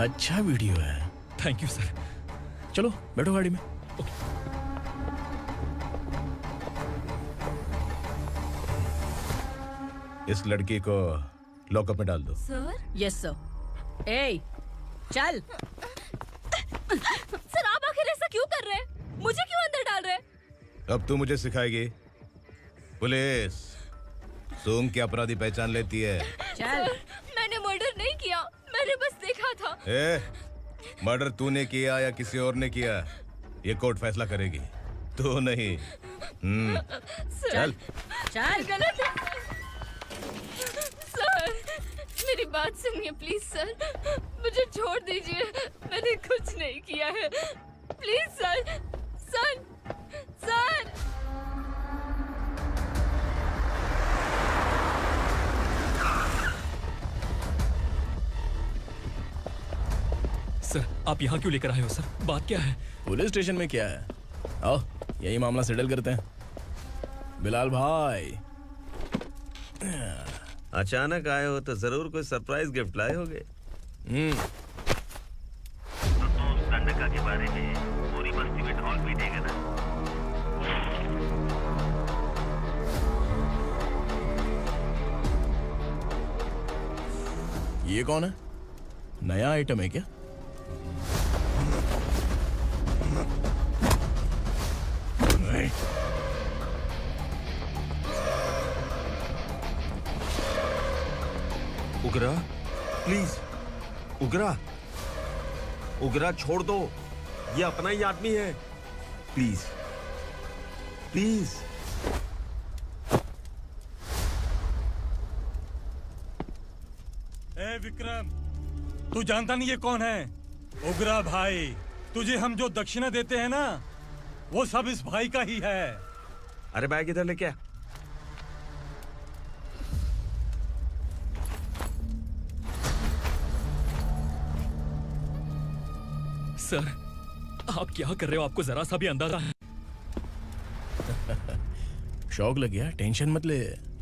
अच्छा वीडियो है। Thank you sir. चलो बैठो गाड़ी में। इस लड़की को लॉकअप में डाल दो। सर? Yes sir. ए, चल। सर आप आखिर ऐसा क्यों कर रहे हैं? मुझे क्यों अंदर डाल रहे हैं? अब तू मुझे सिखाएगी? पुलिस सूंघ के अपराधी पहचान लेती है। सर, मैंने मर्डर नहीं किया, मैंने बस देखा था। मर्डर तूने किया या किसी और ने किया, ये कोर्ट फैसला करेगी, तू नहीं। चल चल। गलत है सर, मेरी बात सुनिए प्लीज सर, मुझे छोड़ दीजिए, मैंने कुछ नहीं किया है, please sir. Sir sir sir, आप यहाँ क्यों लेकर आए हो सर? बात क्या है? पुलिस स्टेशन में क्या है? आओ यही मामला सेटल करते हैं। बिलाल भाई, अचानक आए हो तो जरूर कोई सरप्राइज गिफ्ट लाए होगे। तो संडका के बारे में पूरी बस्ती में ढोल पीटेगा ना? ये कौन है? नया आइटम है क्या? उगरा, प्लीज उगरा, उगरा छोड़ दो, ये अपना ही आदमी है, प्लीज प्लीज। ए विक्रम, तू जानता नहीं ये कौन है? उगरा भाई, तुझे हम जो दक्षिणा देते हैं ना, वो सब इस भाई का ही है। अरे बैग इधर लेके आ। सर, आप क्या कर रहे हो? आपको जरा सा भी अंदाजा है? शौक लग गया? टेंशन मत ले,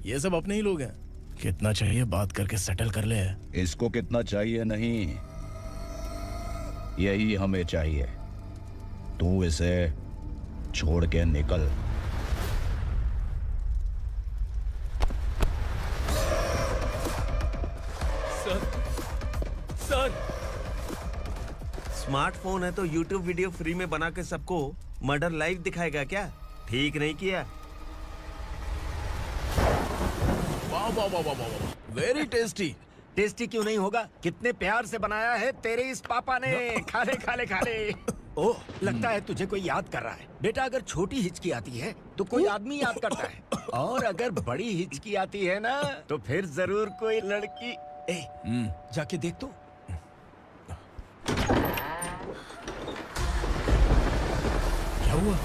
ये सब अपने ही लोग हैं। कितना चाहिए बात करके सेटल कर ले। इसको कितना चाहिए नहीं, यही हमें चाहिए। तू इसे छोड़ के निकल। सर स्मार्टफोन है तो YouTube वीडियो फ्री में बना के सबको मर्डर लाइव दिखाएगा क्या? ठीक नहीं किया। वाह वाह वाह वाह वाह, वेरी टेस्टी। टेस्टी क्यों नहीं होगा? कितने प्यार से बनाया है तेरे इस पापा ने। खा ले खा ले खा ले। ओह, लगता है तुझे कोई याद कर रहा है। बेटा, अगर छोटी हिचकी आती है तो कोई आदमी याद करता है, और अगर बड़ी हिचकी आती है ना तो फिर जरूर कोई लड़की। जाके देख तो। क्या हुआ?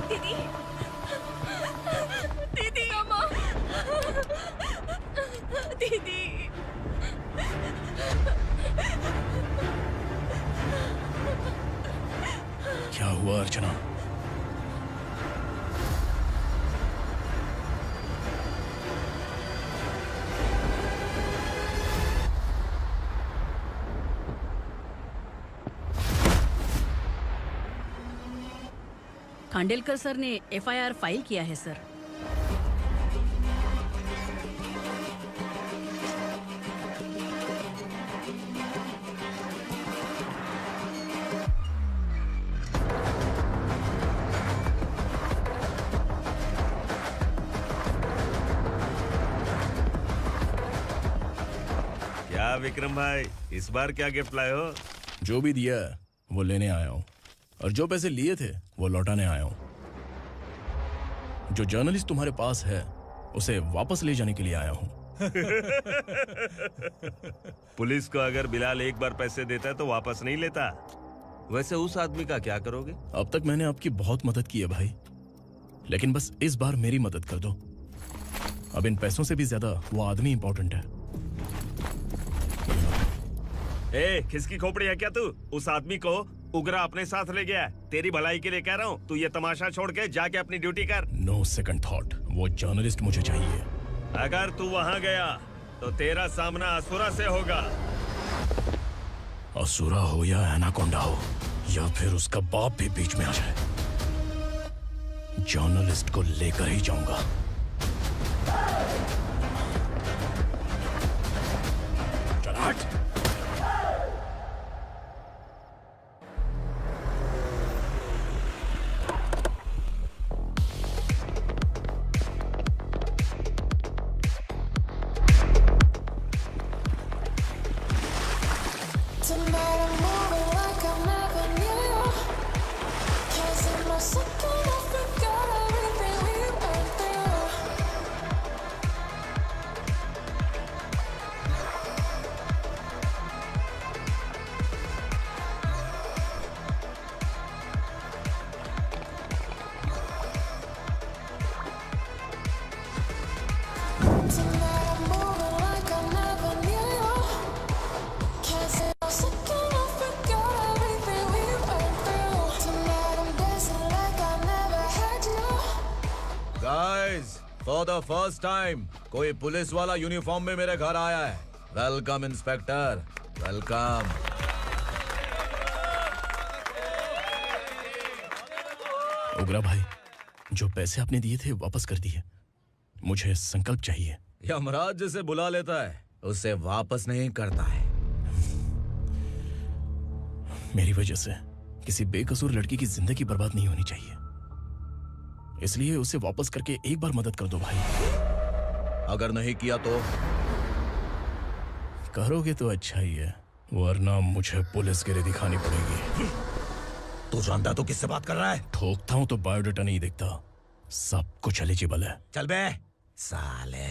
दीदी, दीदी, अम्मा, दीदी। क्या हुआ अर्चना? खांडेलकर सर ने एफआईआर फाइल किया है सर। क्या विक्रम भाई, इस बार क्या गिफ्ट लाए हो? जो भी दिया है वो लेने आया हूँ, और जो पैसे लिए थे वो लौटाने आया हूँ। जो जर्नलिस्ट तुम्हारे पास है उसे वापस ले जाने के लिए आया हूँ। पुलिस को अगर बिलाल एक बार पैसे देता है तो वापस नहीं लेता। वैसे उस आदमी का क्या करोगे? अब तक मैंने आपकी बहुत मदद की है भाई, लेकिन बस इस बार मेरी मदद कर दो। अब इन पैसों से भी ज्यादा वो आदमी इंपॉर्टेंट है। ए, किसकी खोपड़ी है क्या तू? उस आदमी को उगरा अपने साथ ले गया। तेरी भलाई के लिए कह रहा हूँ, तू ये तमाशा छोड़ के जाके अपनी ड्यूटी कर। नो सेकंड थॉट, वो जर्नलिस्ट मुझे चाहिए। अगर तू वहाँ गया तो तेरा सामना असुरा से होगा। असुरा हो या एनाकोंडा हो, या फिर उसका बाप भी बीच में आ जाए, जर्नलिस्ट को लेकर ही जाऊंगा। चल हट। फॉर द फर्स्ट टाइम कोई पुलिस वाला यूनिफॉर्म में मेरे घर आया है। Welcome inspector, welcome. उग्रा भाई, जो पैसे आपने दिए थे वापस कर दिए। मुझे संकल्प चाहिए। यमराज जिसे बुला लेता है उसे वापस नहीं करता है। मेरी वजह से किसी बेकसूर लड़की की जिंदगी बर्बाद नहीं होनी चाहिए, इसलिए उसे वापस करके एक बार मदद कर दो भाई। अगर नहीं किया तो? करोगे तो अच्छा ही है, वरना मुझे पुलिसगिरी दिखानी पड़ेगी। तू जानता तो किससे बात कर रहा है? ठोकता हूं तो बायोडाटा नहीं दिखता, सब कुछ एलिजिबल है। चल बे साले।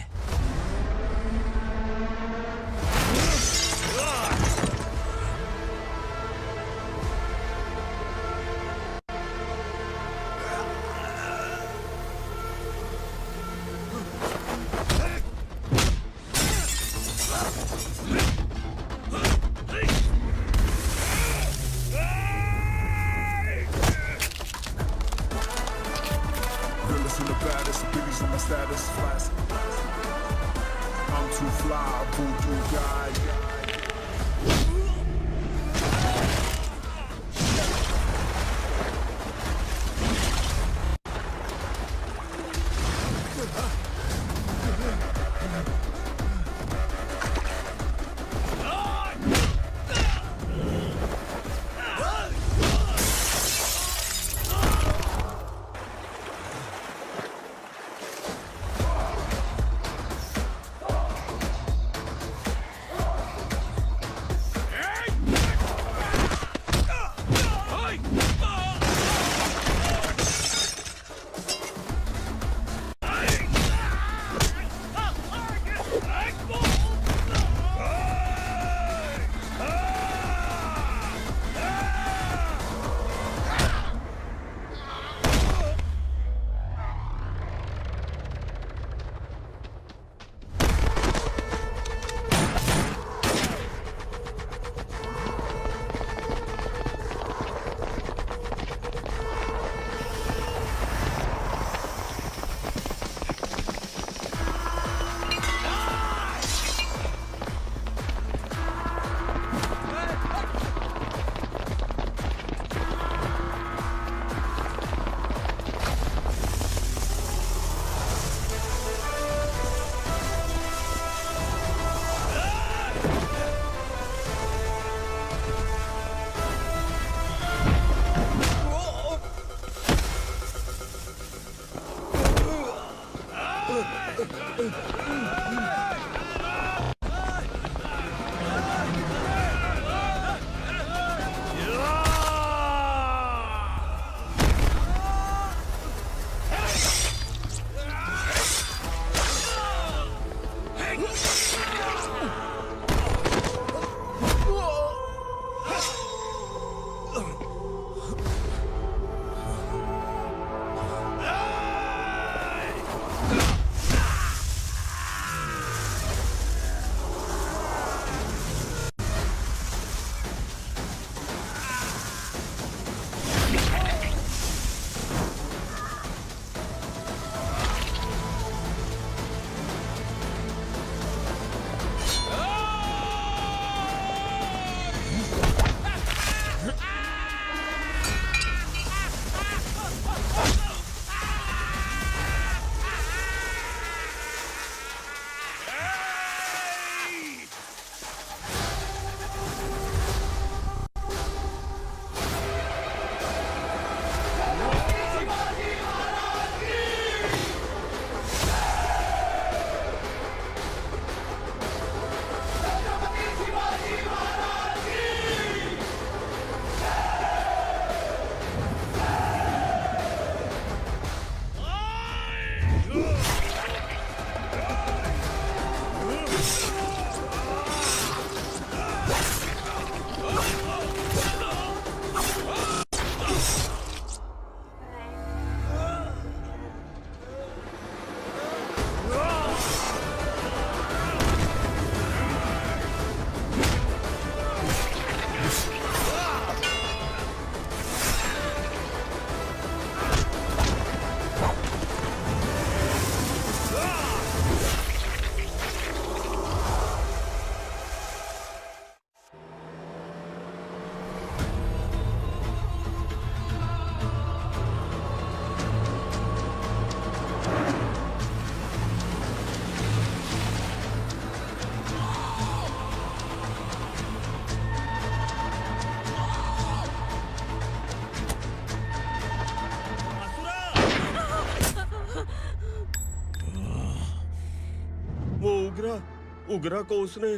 उग्रा को उसने।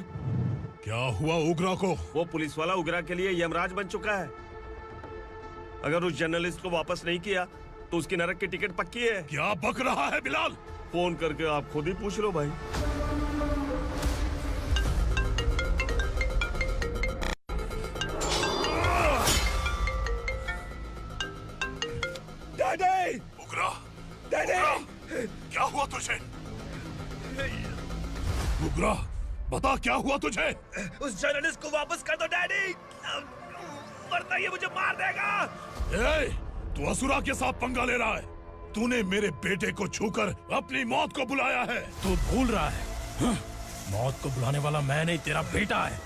क्या हुआ उग्रा को? वो पुलिस वाला उग्रा के लिए यमराज बन चुका है। अगर उस जर्नलिस्ट को वापस नहीं किया तो उसकी नरक की टिकट पक्की है। क्या बक रहा है बिलाल? फोन करके आप खुद ही पूछ लो भाई। डैडी! उग्रा! डैडी! क्या हुआ तुझे? उग्रा, बता क्या हुआ तुझे? उस जर्नलिस्ट को वापस कर दो डैडी, वरना ये मुझे मार देगा। ए, तू असुरा के साथ पंगा ले रहा है। तूने मेरे बेटे को छूकर अपनी मौत को बुलाया है। तू भूल रहा है। हाँ? मौत को बुलाने वाला मैं नहीं, तेरा बेटा है।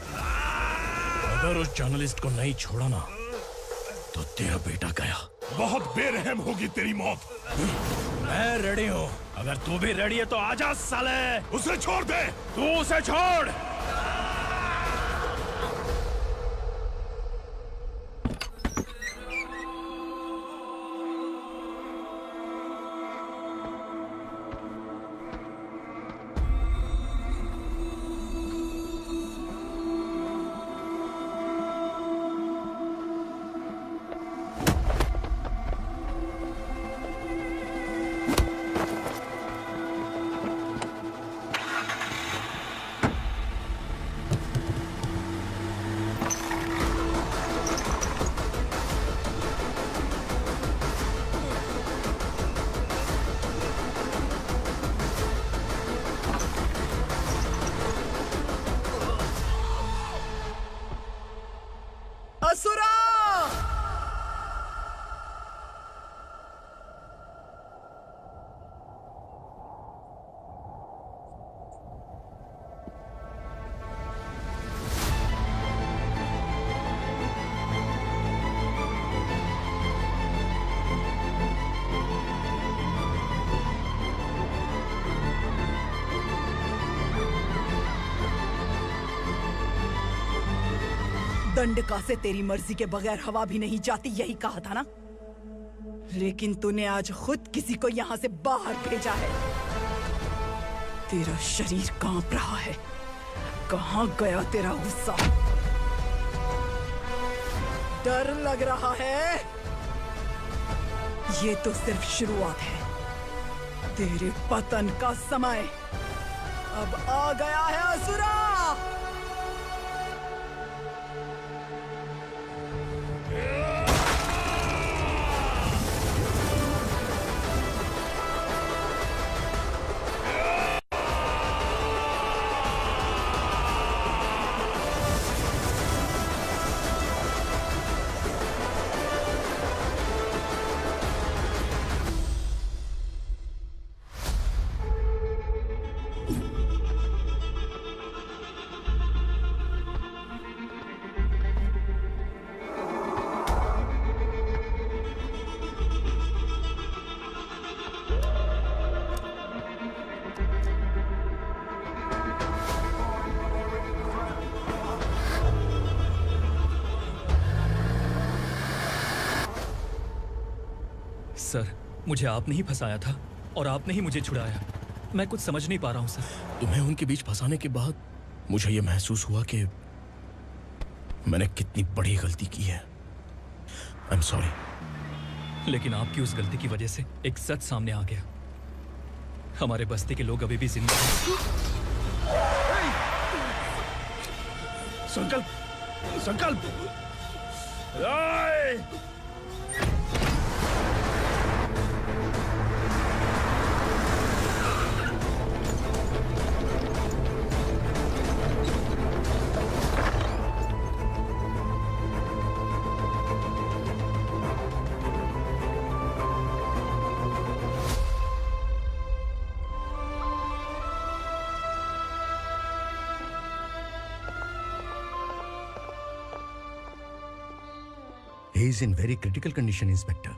अगर उस जर्नलिस्ट को नहीं छोड़ा ना तो तेरा बेटा गया। बहुत बेरहम होगी तेरी मौत। मैं रेडी हूँ। अगर तू भी रेडी है तो आजा साले। उसे छोड़ दे। तू उसे छोड़। असुरा! दंडका से तेरी मर्जी के बगैर हवा भी नहीं जाती, यही कहा था ना? लेकिन तूने आज खुद किसी को यहाँ से बाहर भेजा है। तेरा शरीर कांप रहा है। कहाँ गया तेरा गुस्सा? डर लग रहा है? ये तो सिर्फ शुरुआत है। तेरे पतन का समय अब आ गया है असुरा। सर, मुझे आपने ही फंसाया था और आपने ही मुझे छुड़ाया। मैं कुछ समझ नहीं पा रहा हूँ सर। तुम्हें उनके बीच फंसाने के बाद मुझे ये महसूस हुआ कि मैंने कितनी बड़ी गलती की है। I am sorry. लेकिन आपकी उस गलती की वजह से एक सच सामने आ गया। हमारे बस्ती के लोग अभी भी जिंदा हैं। संकल्प! संकल्प! He is in very critical condition, inspector.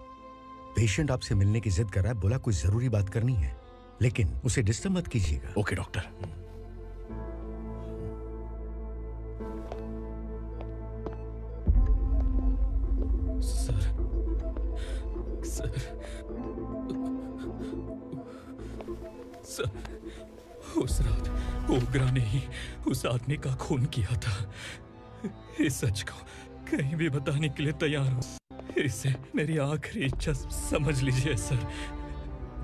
Patient आपसे मिलने की जिद कर रहा है, बोला कोई जरूरी बात करनी है, लेकिन उसे डिस्टर्ब मत कीजिएगा। Okay doctor. सर उस रात ओग्रा ने ही उस आदमी का खून किया था। इस सच को कहीं भी बताने के लिए तैयार हूँ। इसे मेरी आखिरी इच्छा समझ लीजिए सर।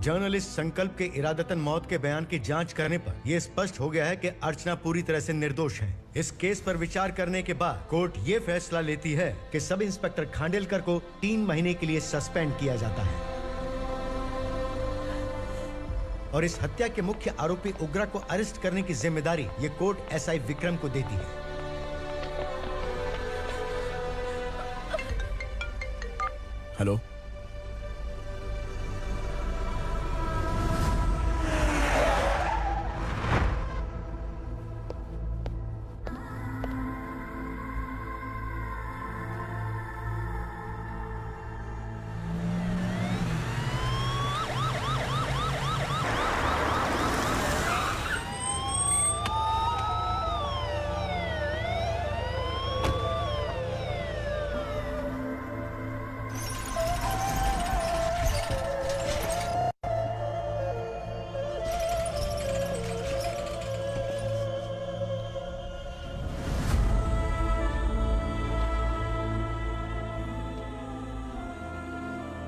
जर्नलिस्ट संकल्प के इरादतन मौत के बयान की जांच करने पर यह स्पष्ट हो गया है कि अर्चना पूरी तरह से निर्दोष है। इस केस पर विचार करने के बाद कोर्ट ये फैसला लेती है कि सब इंस्पेक्टर खांडेलकर को 3 महीने के लिए सस्पेंड किया जाता है और इस हत्या के मुख्य आरोपी उग्रा को अरेस्ट करने की जिम्मेदारी ये कोर्ट एसआई विक्रम को देती है। हेलो,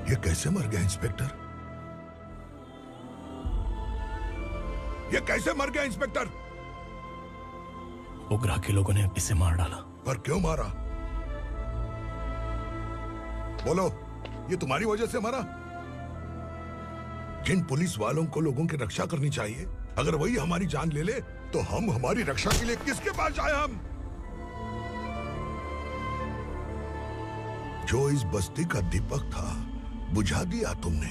ये कैसे मर गया इंस्पेक्टर? ये कैसे मर गया इंस्पेक्टर? ओग्रा के लोगों ने इसे मार डाला। पर क्यों मारा? बोलो, ये तुम्हारी वजह से मरा? जिन पुलिस वालों को लोगों की रक्षा करनी चाहिए, अगर वही हमारी जान ले ले तो हम हमारी रक्षा के लिए किसके पास जाए? हम जो इस बस्ती का दीपक था बुझा दिया तुमने।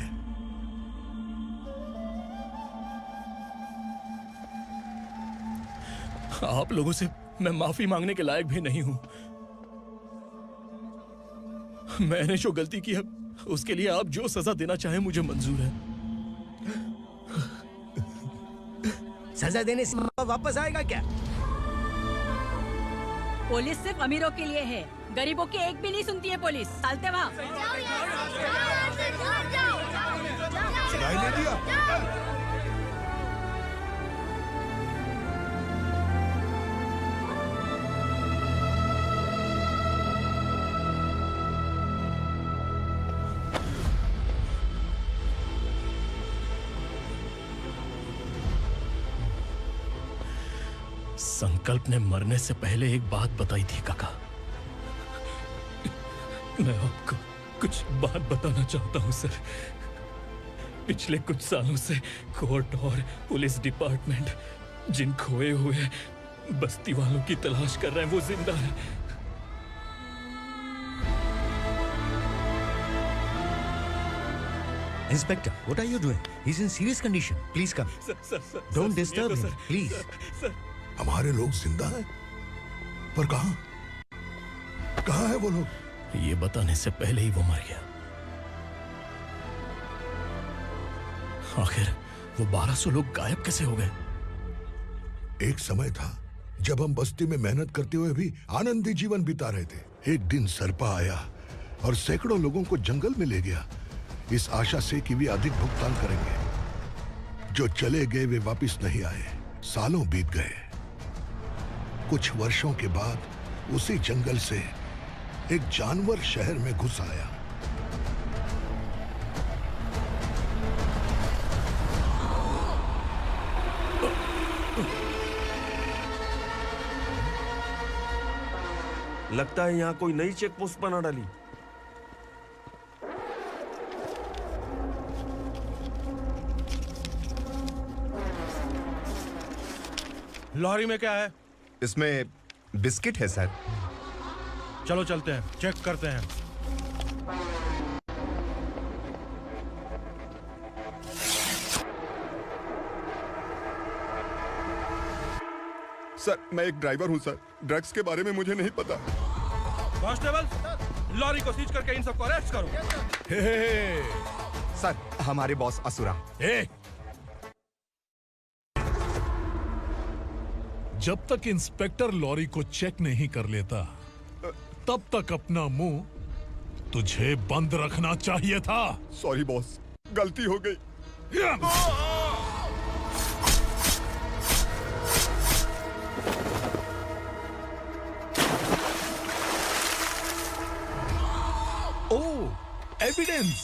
आप लोगों से मैं माफी मांगने के लायक भी नहीं हूं। मैंने जो गलती की है उसके लिए आप जो सजा देना चाहें मुझे मंजूर है। सजा देने से वापस आएगा क्या? पुलिस सिर्फ अमीरों के लिए है, गरीबों की एक भी नहीं सुनती है पुलिस। चलते वहाँ। सुनाई नहीं दिया? संकल्प ने मरने से पहले एक बात बताई थी काका। मैं आपको कुछ बात बताना चाहता हूं सर। पिछले कुछ सालों से कोर्ट और पुलिस डिपार्टमेंट जिन खोए हुए बस्ती वालों की तलाश कर रहे हैं वो जिंदा है। Inspector, what are you doing? He's in serious condition. Please come. Sir, Don't disturb him, please. हमारे लोग जिंदा हैं? पर कहां? कहां है वो लोग? ये बताने से पहले ही वो मर गया। आखिर वो 1200 लोग गायब कैसे हो गए? एक समय था जब हम बस्ती में मेहनत करते हुए भी आनंदी जीवन बिता रहे थे। एक दिन सरपा आया और सैकड़ों लोगों को जंगल में ले गया, इस आशा से कि वे अधिक भुगतान करेंगे। जो चले गए वे वापस नहीं आए। सालों बीत गए। कुछ वर्षों के बाद उसी जंगल से एक जानवर शहर में घुस आया। लगता है यहाँ कोई नई चेक पोस्ट बना डाली। लॉरी में क्या है? इसमें बिस्किट है सर। चलो चलते हैं, चेक करते हैं। सर, मैं एक ड्राइवर हूं सर। ड्रग्स के बारे में मुझे नहीं पता। कांस्टेबल, लॉरी को सीज करके इन सबको अरेस्ट करो। सर, हमारे बॉस असुरा। जब तक इंस्पेक्टर लॉरी को चेक नहीं कर लेता तब तक अपना मुंह तुझे बंद रखना चाहिए था। सॉरी बॉस, गलती हो गई। एविडेंस।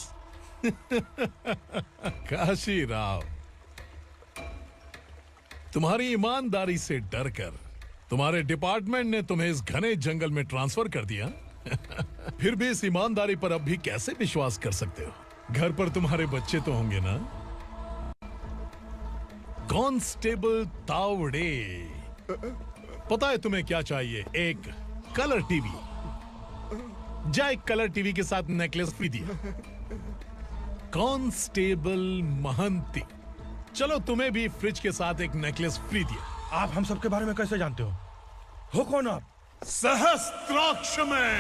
काशी राव, तुम्हारी ईमानदारी से डरकर तुम्हारे डिपार्टमेंट ने तुम्हें इस घने जंगल में ट्रांसफर कर दिया। फिर भी इस ईमानदारी पर अब भी कैसे विश्वास कर सकते हो? घर पर तुम्हारे बच्चे तो होंगे ना? कांस्टेबल तावड़े, पता है तुम्हें क्या चाहिए? एक कलर टीवी। जा एक कलर टीवी के साथ नेकलेस भी दिया। कांस्टेबल महंती, चलो तुम्हें भी फ्रिज के साथ एक नेकलेस फ्री दिया। आप हम सबके बारे में कैसे जानते हो कौन आप? सहस्त्राक्ष में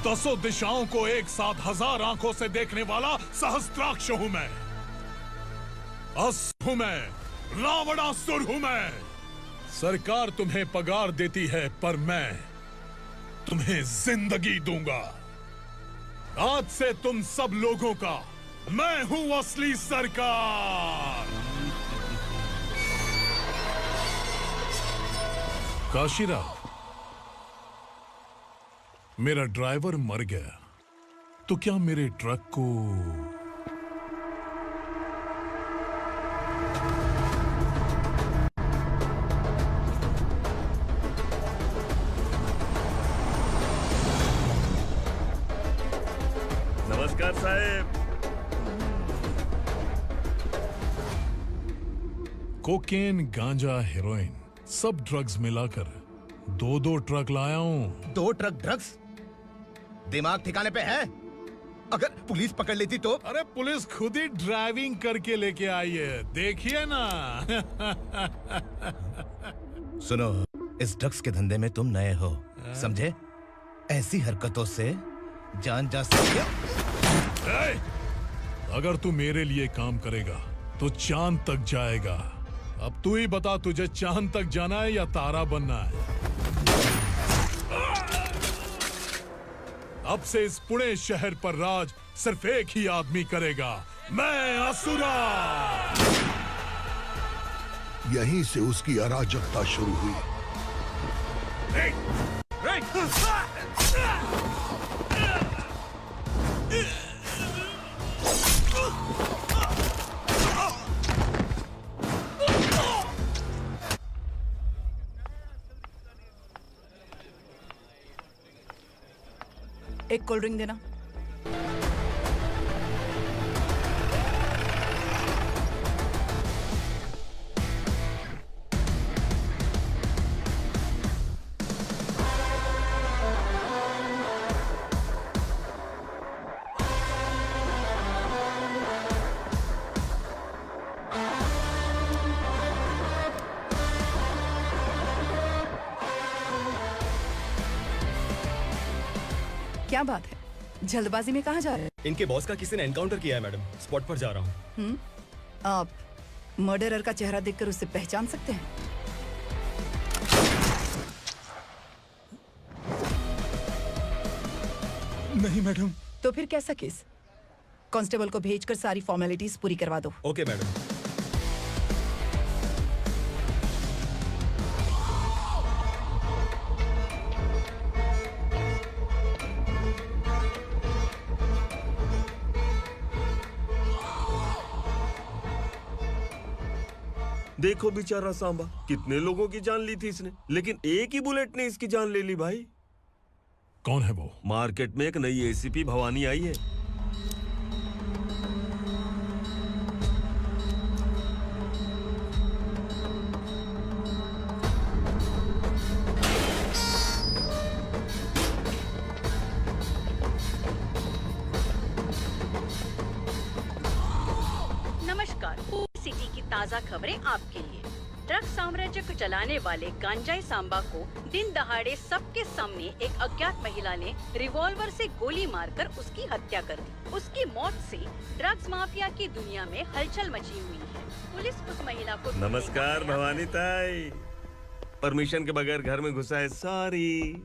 10 दिशाओं को एक साथ 1000 आंखों से देखने वाला सहस्त्राक्ष हूं मैं। असुर हूं मैं, रावणासुर हूं मैं। सरकार तुम्हें पगार देती है पर मैं तुम्हें जिंदगी दूंगा। आज से तुम सब लोगों का मैं हूं असली सरकार। काशीराव, मेरा ड्राइवर मर गया तो क्या मेरे ट्रक को नमस्कार साहब। कोकेन, गांजा, हेरोइन सब ड्रग्स मिलाकर 2 ट्रक लाया हूं। 2 ट्रक ड्रग्स? दिमाग ठिकाने पे है? अगर पुलिस पकड़ लेती तो? अरे पुलिस खुद ही ड्राइविंग करके लेके आई है, देखिए ना। सुनो, इस ड्रग्स के धंधे में तुम नए हो, समझे? ऐसी हरकतों से जान जा सकती है। अगर तू मेरे लिए काम करेगा तो चांद तक जाएगा। अब तू ही बता, तुझे चांद तक जाना है या तारा बनना है? अब से इस पुणे शहर पर राज सिर्फ एक ही आदमी करेगा, मैं असुरा। यहीं से उसकी अराजकता शुरू हुई। एक कोल्ड ड्रिंक देना। क्या बात है, जल्दबाजी में कहाँ जा रहे हैं? इनके बॉस का किसी ने एनकाउंटर किया है मैडम, स्पॉट पर जा रहा हूँ। आप मर्डरर का चेहरा देखकर उसे पहचान सकते हैं? नहीं मैडम। तो फिर कैसा केस? कांस्टेबल को भेजकर सारी फॉर्मेलिटीज पूरी करवा दो। Okay madam. देखो बेचारा सांबा, कितने लोगों की जान ली थी इसने, लेकिन एक ही बुलेट ने इसकी जान ले ली भाई। कौन है वो? मार्केट में एक नई एसीपी भवानी आई है। नमस्कार, सिटी की ताज़ा खबरें आपके लिए। ड्रग साम्राज्य को चलाने वाले गांजाई सांबा को दिन दहाड़े सबके सामने एक अज्ञात महिला ने रिवॉल्वर से गोली मारकर उसकी हत्या कर दी। उसकी मौत से ड्रग्स माफिया की दुनिया में हलचल मची हुई है। पुलिस उस महिला को नमस्कार भवानी ताई, परमिशन के बगैर घर में घुसा है, सॉरी।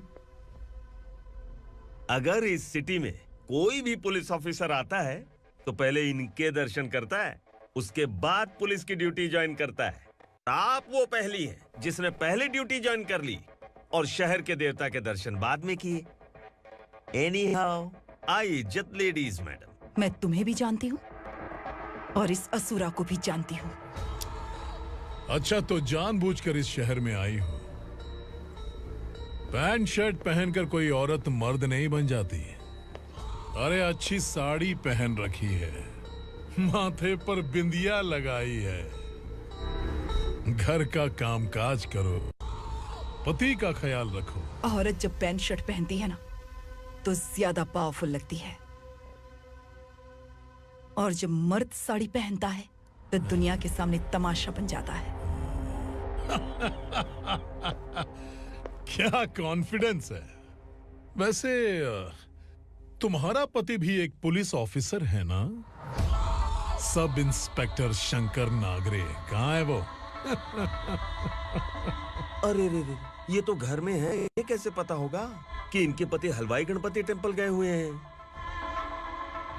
अगर इस सिटी में कोई भी पुलिस ऑफिसर आता है तो पहले इनके दर्शन करता है, उसके बाद पुलिस की ड्यूटी ज्वाइन करता है। आप वो पहली हैं जिसने पहले ड्यूटी ज्वाइन कर ली और शहर के देवता के दर्शन बाद में किए। एनीहाउ, आई इज्जत लेडीज मैडम। मैं तुम्हें भी जानती हूँ और इस असुरा को भी जानती हूँ। अच्छा, तो जानबूझकर इस शहर में आई हो। पैंट शर्ट पहनकर कोई औरत मर्द नहीं बन जाती। अरे अच्छी साड़ी पहन रखी है, माथे पर बिंदिया लगाई है, घर का कामकाज करो, पति का ख्याल रखो। औरत जब पैंट शर्ट पहनती है ना तो ज्यादा पावरफुल लगती है, और जब मर्द साड़ी पहनता है तो दुनिया के सामने तमाशा बन जाता है। क्या कॉन्फिडेंस है। वैसे तुम्हारा पति भी एक पुलिस ऑफिसर है ना? सब इंस्पेक्टर शंकर नागरे कहाँ है वो? अरे रे रे, ये तो घर में है। ये कैसे पता होगा कि इनके पति हलवाई गणपति टेम्पल गए हुए हैं?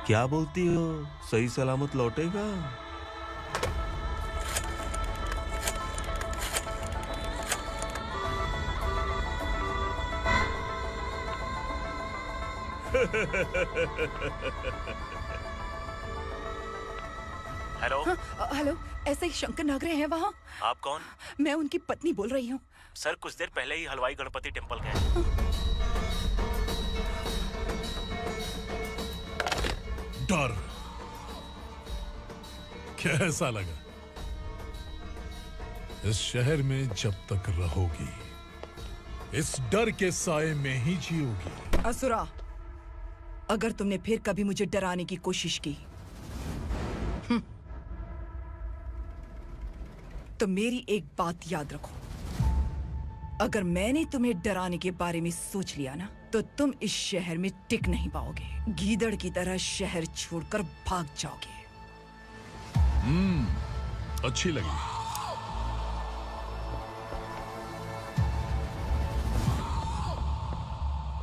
क्या बोलती हो, सही सलामत लौटेगा? हेलो। हेलो, ऐसे ही शंकर नागरे हैं वहाँ? आप कौन? मैं उनकी पत्नी बोल रही हूँ। सर कुछ देर पहले ही हलवाई गणपति टेम्पल गए। डर कैसा लगा? इस शहर में जब तक रहोगी इस डर के साए में ही जियोगी। असुरा, अगर तुमने फिर कभी मुझे डराने की कोशिश की तो मेरी एक बात याद रखो, अगर मैंने तुम्हें डराने के बारे में सोच लिया ना तो तुम इस शहर में टिक नहीं पाओगे। गीदड़ की तरह शहर छोड़कर भाग जाओगे। अच्छी लगी।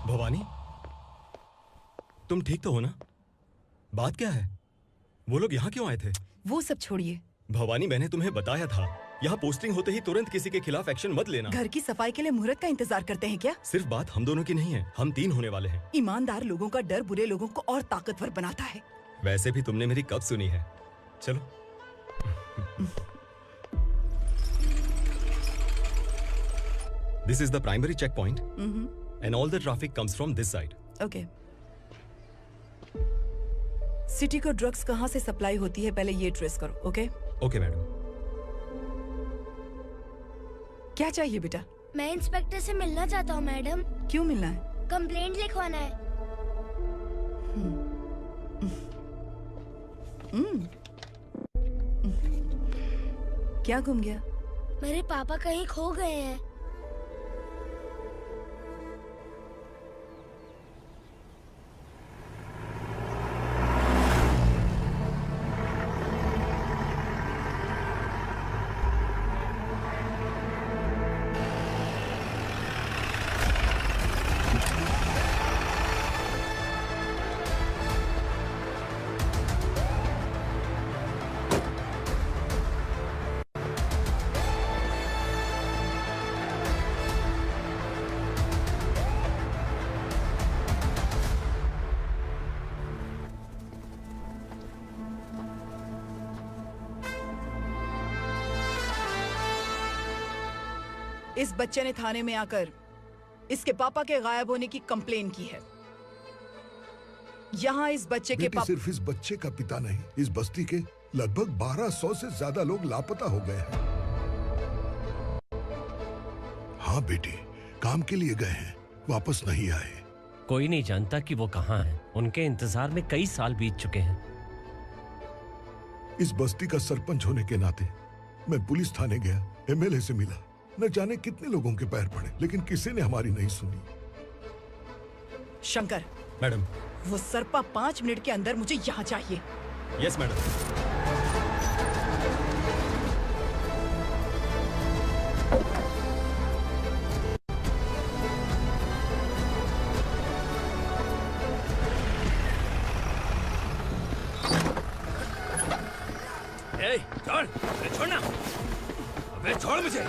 भवानी, तुम ठीक तो हो ना? बात क्या है? वो लोग यहाँ क्यों आए थे? वो सब छोड़िए। भवानी, मैंने तुम्हें बताया था यहाँ पोस्टिंग होते ही तुरंत किसी के खिलाफ एक्शन मत लेना। घर की सफाई के लिए मुहूर्त का इंतजार करते हैं क्या? सिर्फ बात हम दोनों की नहीं है, हम 3 होने वाले हैं। ईमानदार लोगों का डर बुरे लोगों को और ताकतवर बनाता है। वैसे भी तुमने मेरी कब सुनी है। चलो। This is the primary checkpoint, and all the traffic comes from this side. Okay. City को ड्रग्स कहाँ से सप्लाई होती है पहले ये ट्रेस करो, ओके? Okay madam. क्या चाहिए बेटा? मैं इंस्पेक्टर से मिलना चाहता हूँ मैडम। क्यों मिलना है? कंप्लेंट लिखवाना है। क्या गुम गया? मेरे पापा कहीं खो गए हैं। इस बच्चे ने थाने में आकर इसके पापा के गायब होने की कंप्लेन की है। यहाँ इस बच्चे के पापा सिर्फ इस बच्चे का पिता नहीं, इस बस्ती के लगभग 1200 से ज्यादा लोग लापता हो गए हैं। हाँ बेटी, काम के लिए गए हैं, वापस नहीं आए। कोई नहीं जानता कि वो कहाँ हैं। उनके इंतजार में कई साल बीत चुके हैं। इस बस्ती का सरपंच होने के नाते मैं पुलिस थाने गया, एमएलए से मिला, न जाने कितने लोगों के पैर पड़े, लेकिन किसी ने हमारी नहीं सुनी। शंकर। मैडम। वो सरपा 5 मिनट के अंदर मुझे यहाँ चाहिए। Yes madam. छोड़, छोड़ना, अबे छोड़ मुझे।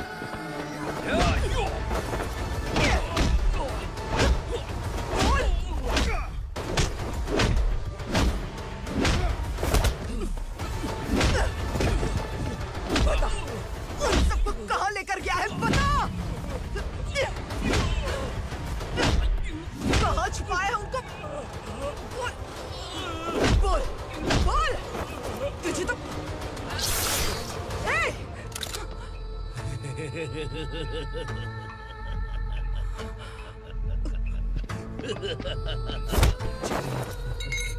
बोल, तुझे तो ए!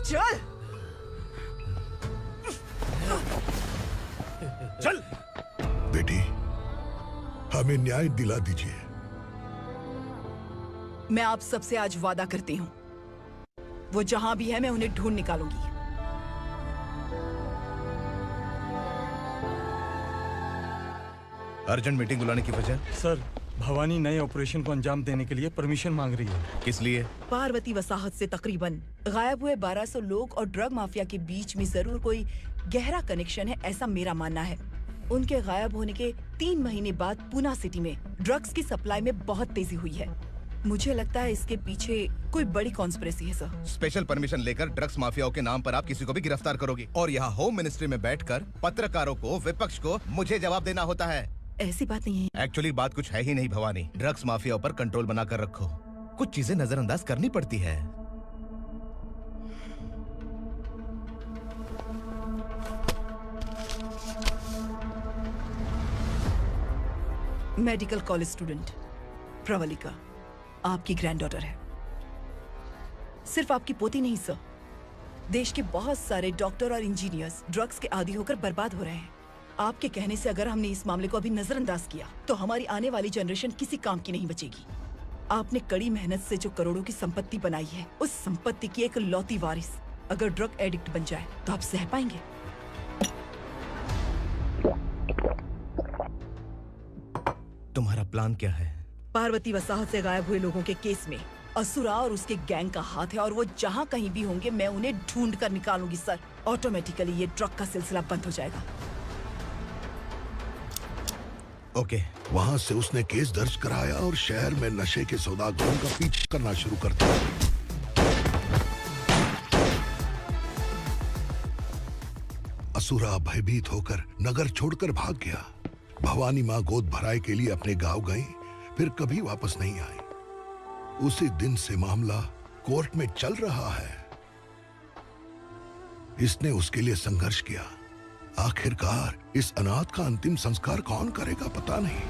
चल चल बेटी, हमें न्याय दिला दीजिए। मैं आप सबसे आज वादा करती हूँ, वो जहां भी है मैं उन्हें ढूंढ निकालूंगी। अर्जेंट मीटिंग बुलाने की वजह? सर, भवानी नए ऑपरेशन को अंजाम देने के लिए परमिशन मांग रही है। किस लिए? पार्वती वसाहत से तकरीबन गायब हुए 1200 लोग और ड्रग माफिया के बीच में जरूर कोई गहरा कनेक्शन है, ऐसा मेरा मानना है। उनके गायब होने के 3 महीने बाद पूना सिटी में ड्रग्स की सप्लाई में बहुत तेजी हुई है। मुझे लगता है इसके पीछे कोई बड़ी कॉन्स्पिरेसी है सर। स्पेशल परमिशन लेकर ड्रग्स माफियाओं के नाम पर आप किसी को भी गिरफ्तार करोगे और यहाँ होम मिनिस्ट्री में बैठकर पत्रकारों को, विपक्ष को मुझे जवाब देना होता है। ऐसी बात नहीं है। एक्चुअली बात कुछ है ही नहीं भवानी। ड्रग्स माफियाओं पर कंट्रोल बनाकर रखो। कुछ चीजें नजरअंदाज करनी पड़ती है। मेडिकल कॉलेज स्टूडेंट प्रवलिका आपकी ग्रैंडडॉटर है। सिर्फ आपकी पोती नहीं सर, देश के बहुत सारे डॉक्टर और इंजीनियर्स ड्रग्स के आदी होकर बर्बाद हो रहे हैं। आपके कहने से अगर हमने इस मामले को अभी नजरअंदाज किया तो हमारी आने वाली जनरेशन किसी काम की नहीं बचेगी। आपने कड़ी मेहनत से जो करोड़ों की संपत्ति बनाई है, उस संपत्ति की एक लौती वारिस अगर ड्रग एडिक्ट बन जाए तो आप सह पाएंगे? तुम्हारा प्लान क्या है? पार्वती वसाहत से गायब हुए लोगों के केस में असुरा और उसके गैंग का हाथ है और वो जहाँ कहीं भी होंगे मैं उन्हें ढूंढ कर निकालूंगी सर। ऑटोमेटिकली ये ड्रग का सिलसिला बंद हो जाएगा। ओके। वहाँ से उसने केस दर्ज कराया और शहर में नशे के सौदागरों का पीछा करना शुरू कर दिया। असुरा भयभीत होकर नगर छोड़कर भाग गया। भवानी माँ गोद भराई के लिए अपने गांव गई, फिर कभी वापस नहीं आई। उसी दिन से मामला कोर्ट में चल रहा है। इसने उसके लिए संघर्ष किया। आखिरकार इस अनाथ का अंतिम संस्कार कौन करेगा पता नहीं।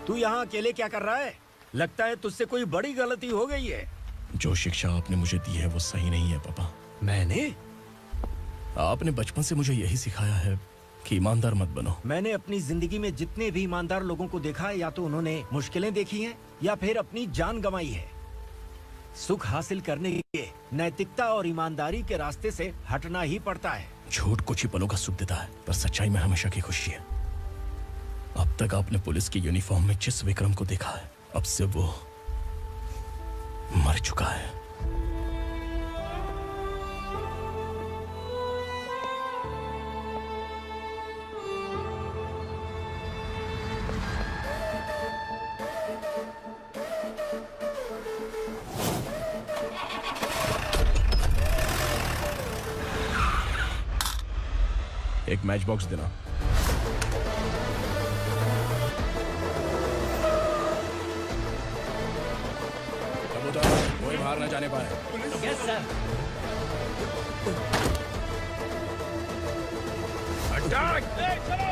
तू यहाँ अकेले क्या कर रहा है? लगता है तुझसे कोई बड़ी गलती हो गई है। जो शिक्षा आपने मुझे दी है वो सही नहीं है पापा। मैंने? आपने बचपन से मुझे यही सिखाया है कि ईमानदार मत बनो। मैंने अपनी जिंदगी में जितने भी ईमानदार लोगों को देखा है, या तो उन्होंने मुश्किलें देखी हैं या फिर अपनी जान गंवाई है। सुख हासिल करने के लिए नैतिकता और ईमानदारी के रास्ते से हटना ही पड़ता है। झूठ कुछ ही पलों का सुख देता है, पर सच्चाई में हमेशा की खुशी है। अब तक आपने पुलिस की यूनिफॉर्म में जिस विक्रम को देखा है, अब से वो मर चुका है। एक मैच बॉक्स देना। कबूतर कोई बाहर न जाने पाए। Yes sir. अटैक! चलो!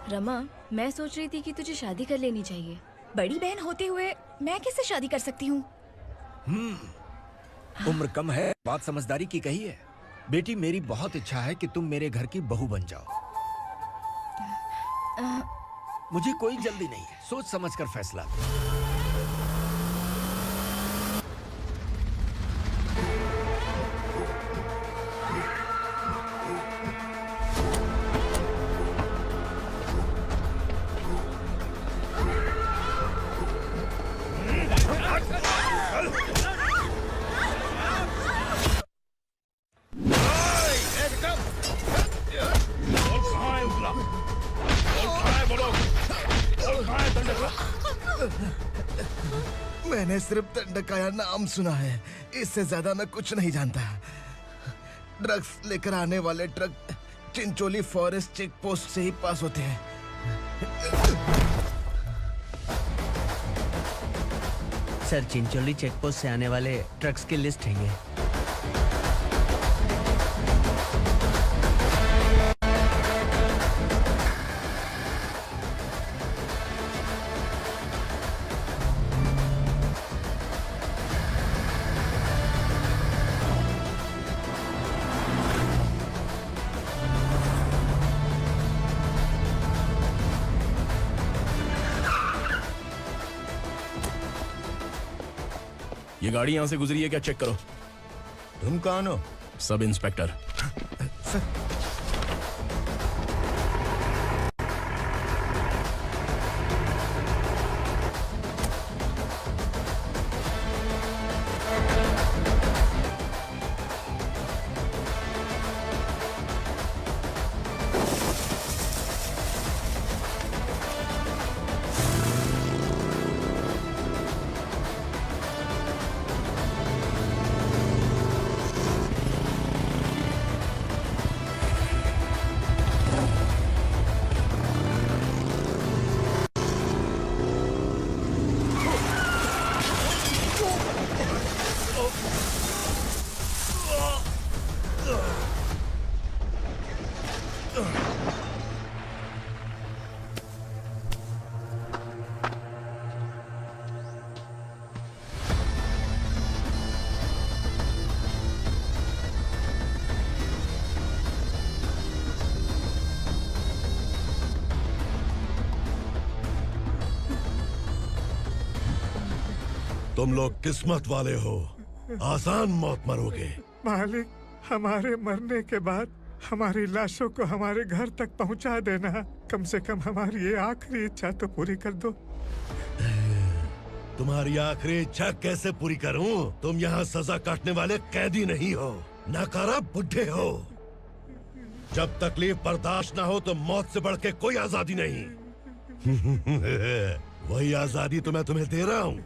रमा, मैं सोच रही थी कि तुझे शादी कर लेनी चाहिए। बड़ी बहन होते हुए मैं कैसे शादी कर सकती हूँ? उम्र कम है, बात समझदारी की कही है। बेटी, मेरी बहुत इच्छा है कि तुम मेरे घर की बहू बन जाओ। मुझे कोई जल्दी नहीं है, सोच समझ कर फैसला। मैंने सिर्फ दंडकाया नाम सुना है, इससे ज्यादा मैं कुछ नहीं जानता। ड्रग्स लेकर आने वाले truck Chincholi forest check post से ही पास होते हैं। सर, चिंचोली चेक पोस्ट से आने वाले ट्रक्स की लिस्ट है ये। ये गाड़ी यहां से गुजरी है क्या, चेक करो। तुम कौन हो? Sub inspector. तुम लोग किस्मत वाले हो, आसान मौत मरोगे। मालिक, हमारे मरने के बाद हमारी लाशों को हमारे घर तक पहुंचा देना। कम से कम हमारी ये आखिरी इच्छा तो पूरी कर दो। तुम्हारी आखिरी इच्छा कैसे पूरी करूं? तुम यहाँ सजा काटने वाले कैदी नहीं हो, नकारा बुड्ढे हो। जब तकलीफ बर्दाश्त ना हो तो मौत से बढ़ के कोई आजादी नहीं। वही आजादी तो मैं तुम्हें दे रहा हूँ।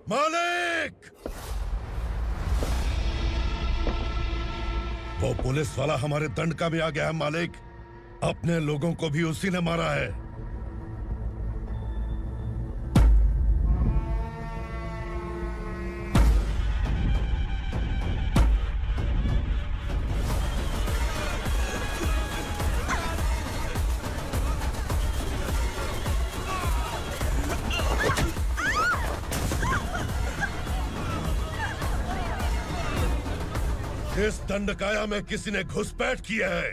मालिक! वो पुलिस वाला हमारे दंडका में आ गया है मालिक। अपने लोगों को भी उसी ने मारा है। इस दंडकाया में किसी ने घुसपैठ किया है।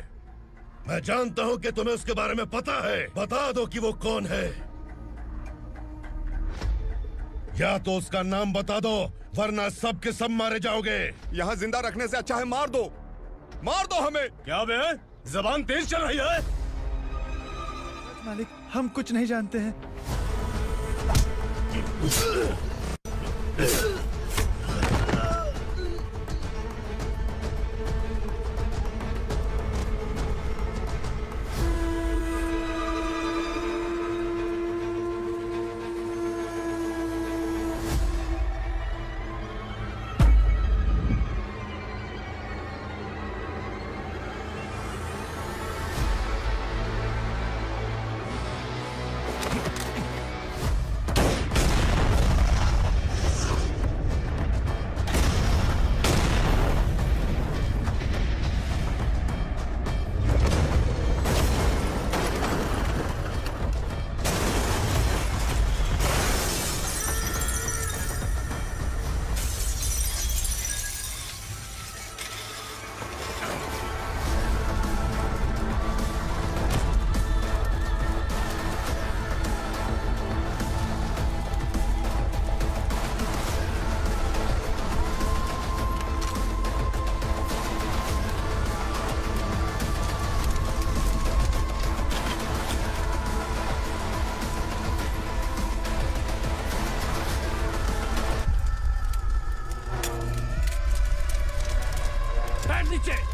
मैं जानता हूं कि तुम्हें उसके बारे में पता है। बता दो कि वो कौन है, या तो उसका नाम बता दो, वरना सब के सब मारे जाओगे। यहाँ जिंदा रखने से अच्छा है मार दो हमें। क्या बे, जबान तेज चल रही है? मालिक, हम कुछ नहीं जानते हैं। बैठ नीचे।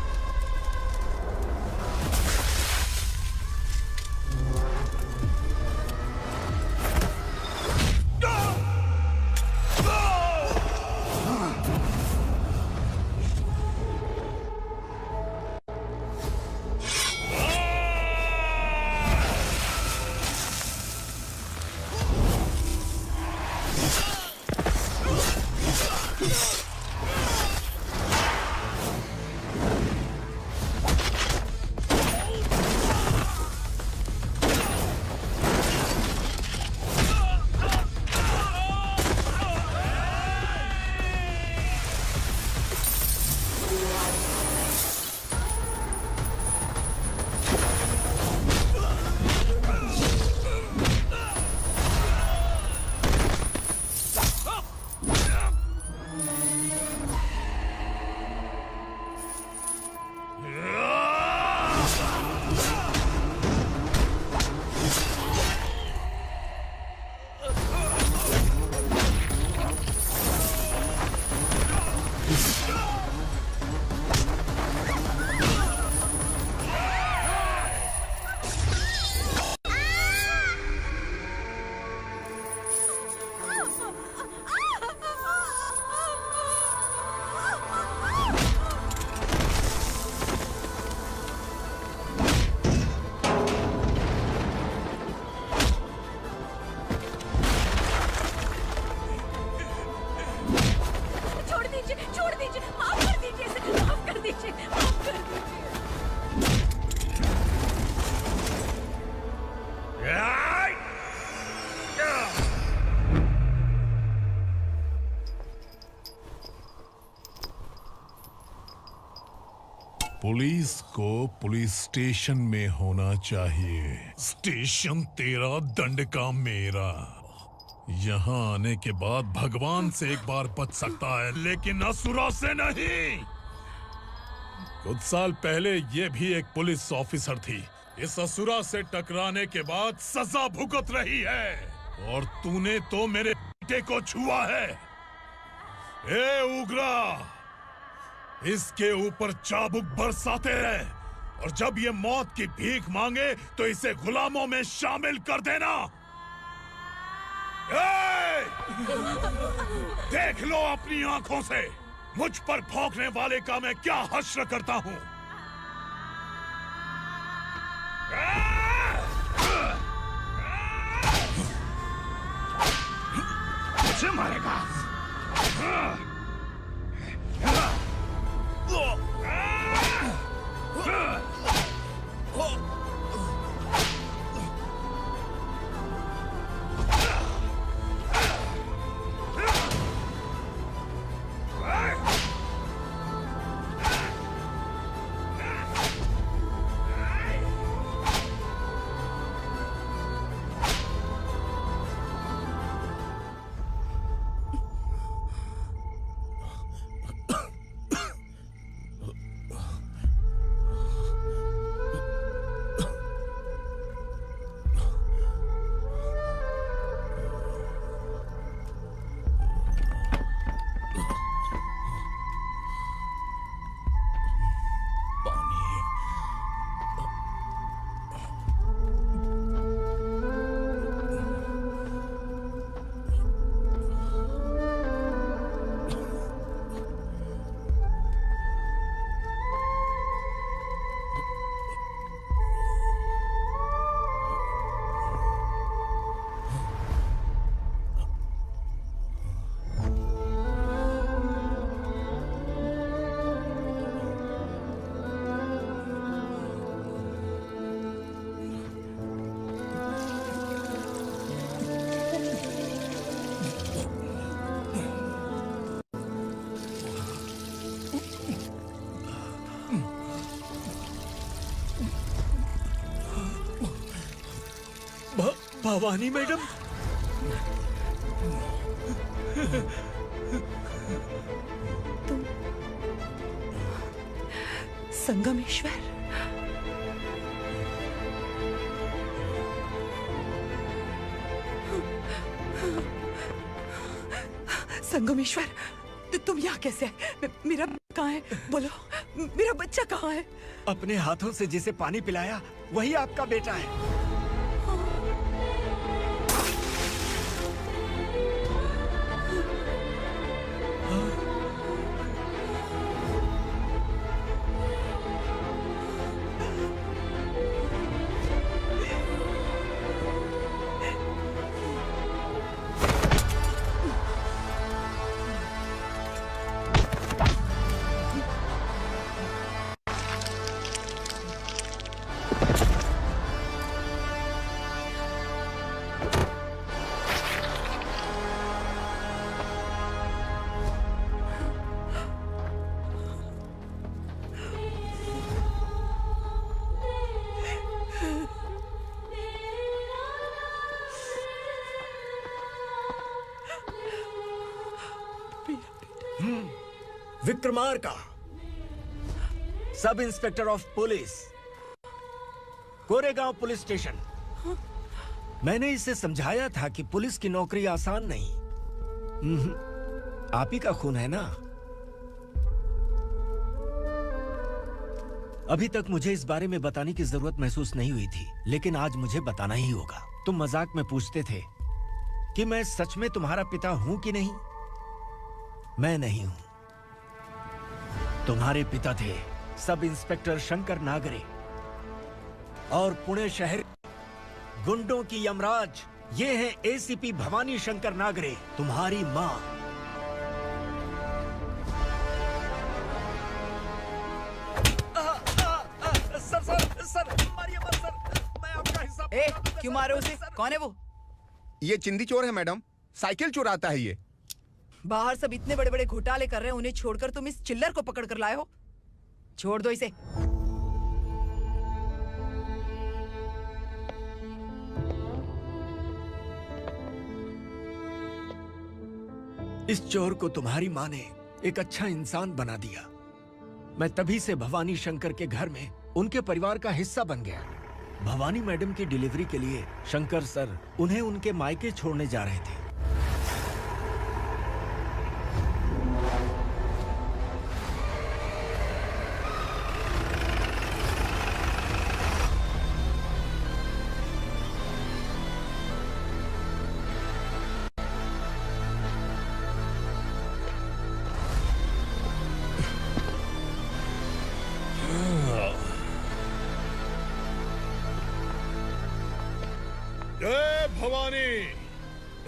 पुलिस को पुलिस स्टेशन में होना चाहिए। स्टेशन तेरा, दंड का मेरा। यहाँ आने के बाद भगवान से एक बार बच सकता है, लेकिन असुरा से नहीं। कुछ साल पहले ये भी एक पुलिस ऑफिसर थी। इस असुरा से टकराने के बाद सजा भुगत रही है, और तूने तो मेरे बेटे को छुआ है। ए उग्रा, इसके ऊपर चाबुक बरसाते रहे, और जब ये मौत की भीख मांगे तो इसे गुलामों में शामिल कर देना। देख लो अपनी आंखों से मुझ पर भौंकने वाले का मैं क्या हश्र करता हूं। मुझे मारेगा। भवानी मैडम, तुम संगमेश्वर? संगमेश्वर, तुम यहाँ कैसे? मेरा कहाँ है? बोलो मेरा बच्चा कहाँ है? अपने हाथों से जिसे पानी पिलाया वही आपका बेटा है। Vikramarka, sub inspector of police, Koregaon police station. मैंने इसे समझाया था कि पुलिस की नौकरी आसान नहीं। आप ही का खून है ना। अभी तक मुझे इस बारे में बताने की जरूरत महसूस नहीं हुई थी, लेकिन आज मुझे बताना ही होगा। तुम मजाक में पूछते थे कि मैं सच में तुम्हारा पिता हूं कि नहीं। मैं नहीं हूं। तुम्हारे पिता थे सब इंस्पेक्टर शंकर नागरे और पुणे शहर गुंडों की यमराज ये है एसीपी भवानी शंकर नागरे, तुम्हारी मां। सर मारिए मत सर, मैं आपका हिस्सा। क्यों मारे उसे? कौन है वो? ये चिंदी चोर है मैडम, साइकिल चुराता है ये। बाहर सब इतने बड़े बड़े घोटाले कर रहे हैं, उन्हें छोड़कर तुम इस चिल्लर को पकड़ कर लाए हो। छोड़ दो इसे। इस चोर को तुम्हारी माँ ने एक अच्छा इंसान बना दिया। मैं तभी से भवानी शंकर के घर में उनके परिवार का हिस्सा बन गया। भवानी मैडम की डिलीवरी के लिए शंकर सर उन्हें उनके मायके छोड़ने जा रहे थे।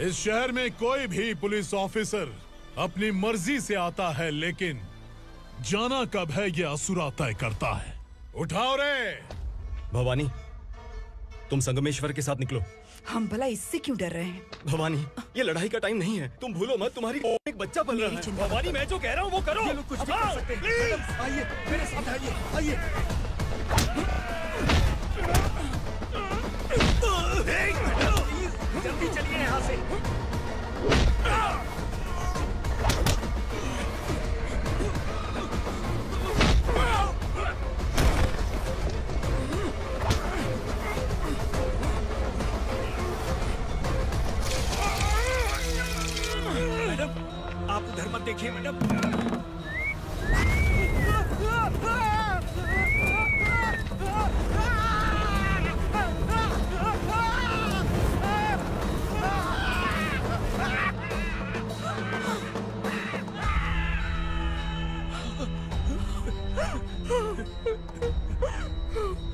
इस शहर में कोई भी पुलिस ऑफिसर अपनी मर्जी से आता है, लेकिन जाना कब है ये असुरा तय करता है। उठाओ रे भवानी, तुम संगमेश्वर के साथ निकलो। हम भला इससे क्यों डर रहे हैं? भवानी, ये लड़ाई का टाइम नहीं है। तुम भूलो मत, तुम्हारी एक बच्चा पल रहा है। भवानी, मैं जो कह रहा हूँ वो करो। ये लोग कुछ भी कर सकते हैं। मैडम, आइए मेरे साथ आइए, आइए। जल्दी चलिए यहाँ से। मैडम, आप उधर मत देखिए मैडम।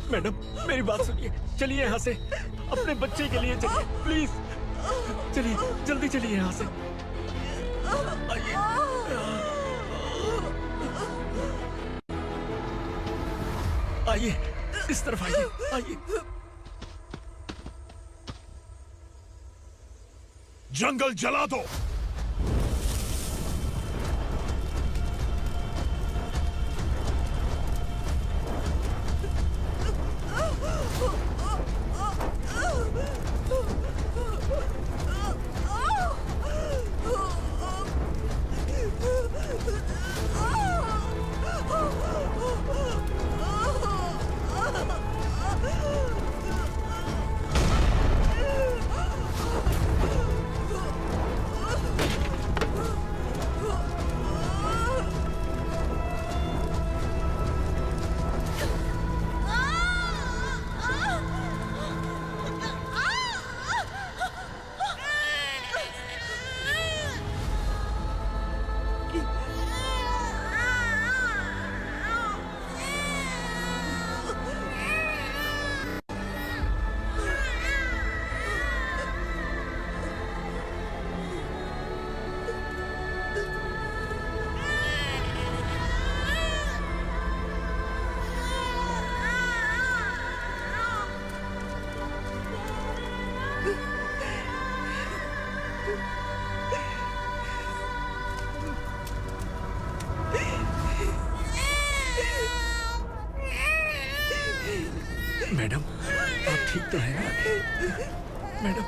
मैडम, मेरी बात सुनिए, चलिए यहाँ से। अपने बच्चे के लिए चलिए, प्लीज चलिए, जल्दी चलिए यहाँ से। आइए, इस तरफ आइए, आइए। जंगल जला दो। मैडम आप ठीक तो हैं मैडम?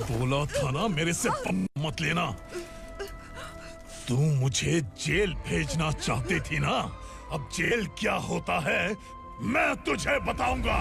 बोला था ना मेरे से मत लेना। तू मुझे जेल भेजना चाहती थी ना, अब जेल क्या होता है मैं तुझे बताऊंगा।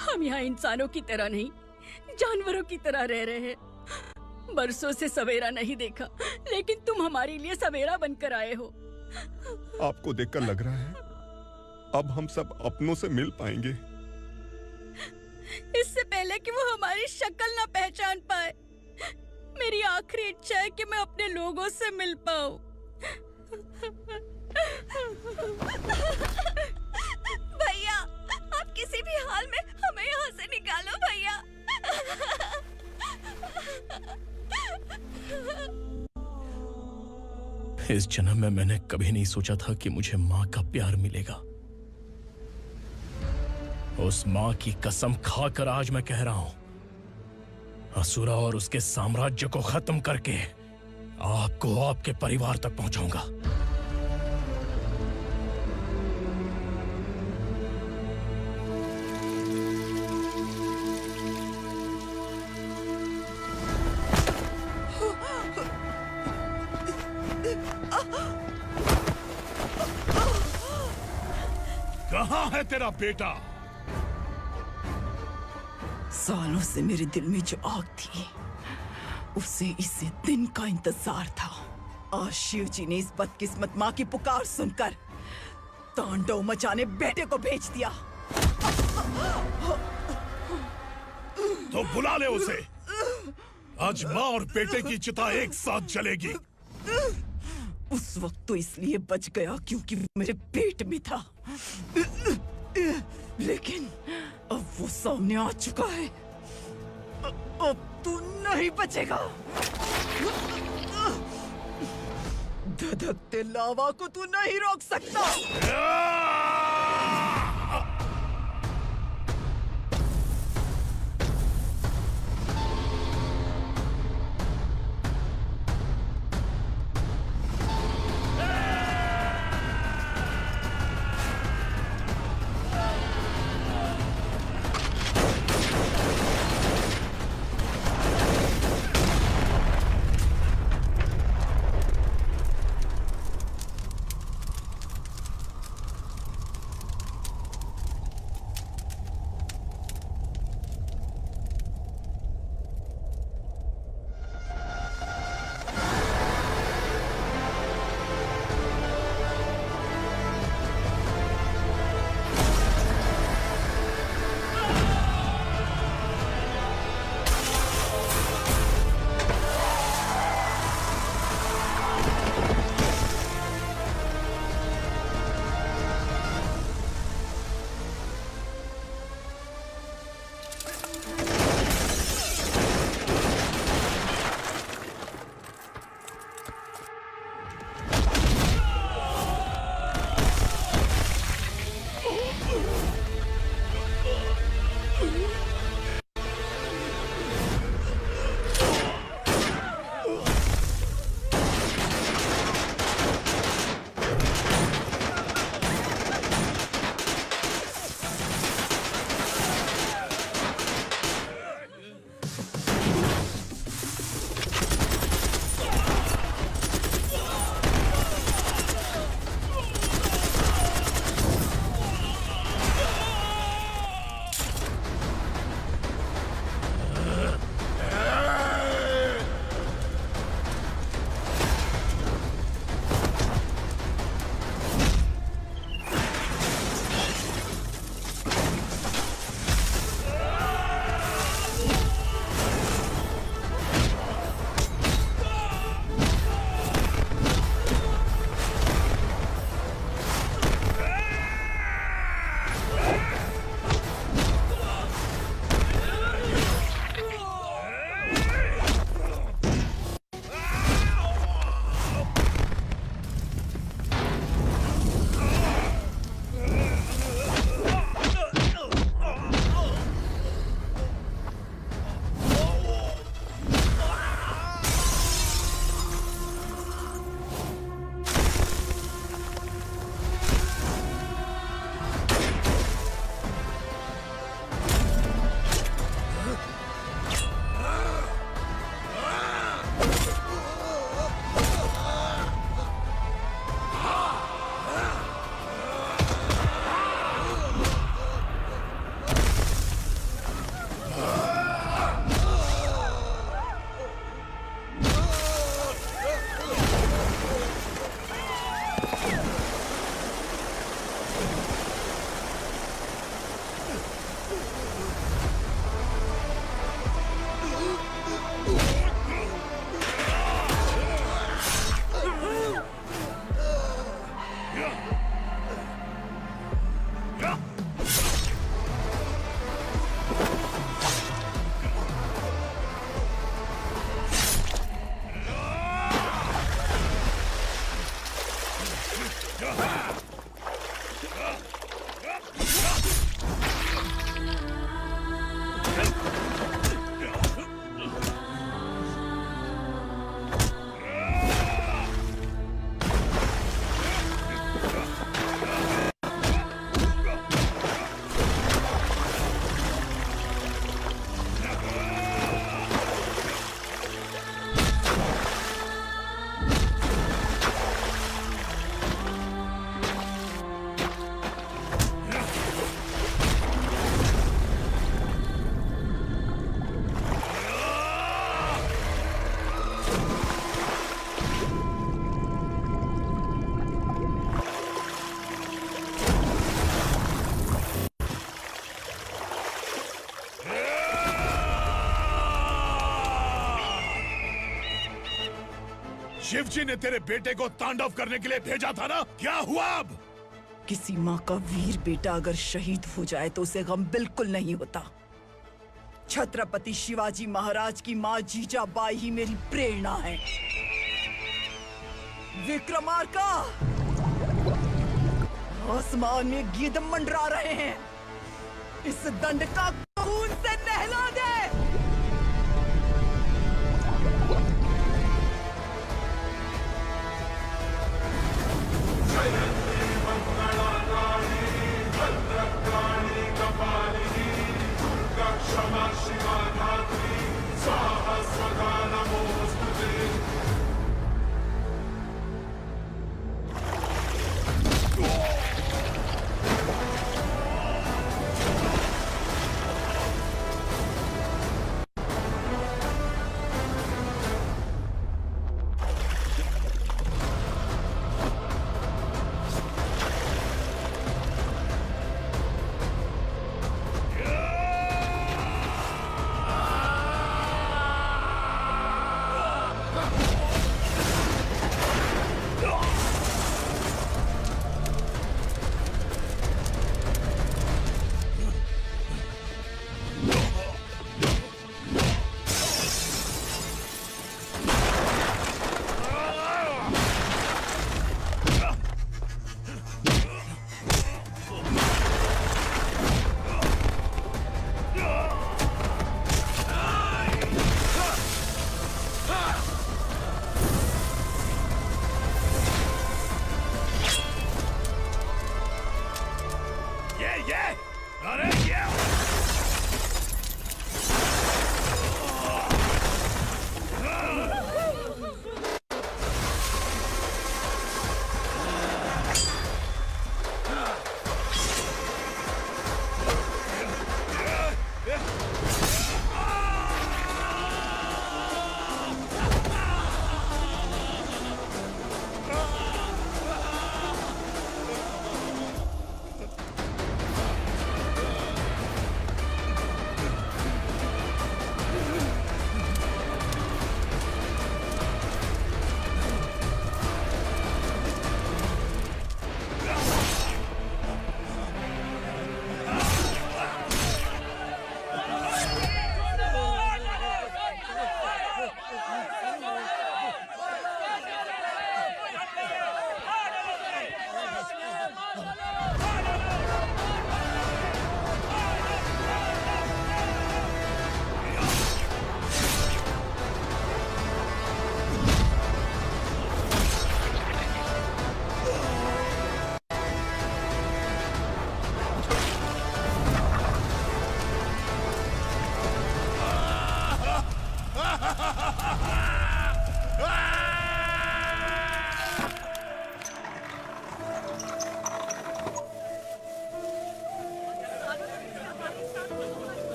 हम यहाँ इंसानों की तरह नहीं, जानवरों की तरह रह रहे हैं। बरसों से सवेरा नहीं देखा, लेकिन तुम हमारे लिए सवेरा बनकर आए हो। आपको देखकर लग रहा है अब हम सब अपनों से मिल पाएंगे। इससे पहले कि वो हमारी शक्ल ना पहचान पाए, मेरी आखिरी इच्छा है कि मैं अपने लोगों से मिल पाऊं। भैया, आप किसी भी हाल में हमें यहाँ से निकालो भैया। इस जन्म में मैंने कभी नहीं सोचा था कि मुझे माँ का प्यार मिलेगा। उस माँ की कसम खाकर आज मैं कह रहा हूं, असुरा और उसके साम्राज्य को खत्म करके आपको आपके परिवार तक पहुंचाऊंगा। कहाँ है तेरा बेटा? सालों से मेरे दिल में जो आग थी, उसे इस दिन का इंतजार था। आज शिव जी ने इस बदकिस्मत माँ की पुकार सुनकर तांडव मचाने बेटे को भेज दिया। तो बुला ले उसे। आज माँ और बेटे की चिता एक साथ जलेगी। उस वक्त तो इसलिए बच गया क्योंकि वो मेरे पेट में था, लेकिन अब वो सामने आ चुका है। अब तू नहीं बचेगा। धधकते लावा को तू नहीं रोक सकता। शिवजी ने तेरे बेटे को तांडव करने के लिए भेजा था ना, क्या हुआ अब? किसी माँ का वीर बेटा अगर शहीद हो जाए तो उसे गम बिल्कुल नहीं होता। छत्रपति शिवाजी महाराज की माँ जीजाबाई ही मेरी प्रेरणा है। विक्रमार्का, आसमान में गिद्ध मंडरा रहे हैं, इस दंड का खून से नहला दे। क्षमा शिवा धात्री स्वाहा स्वधा नमोस्तुते।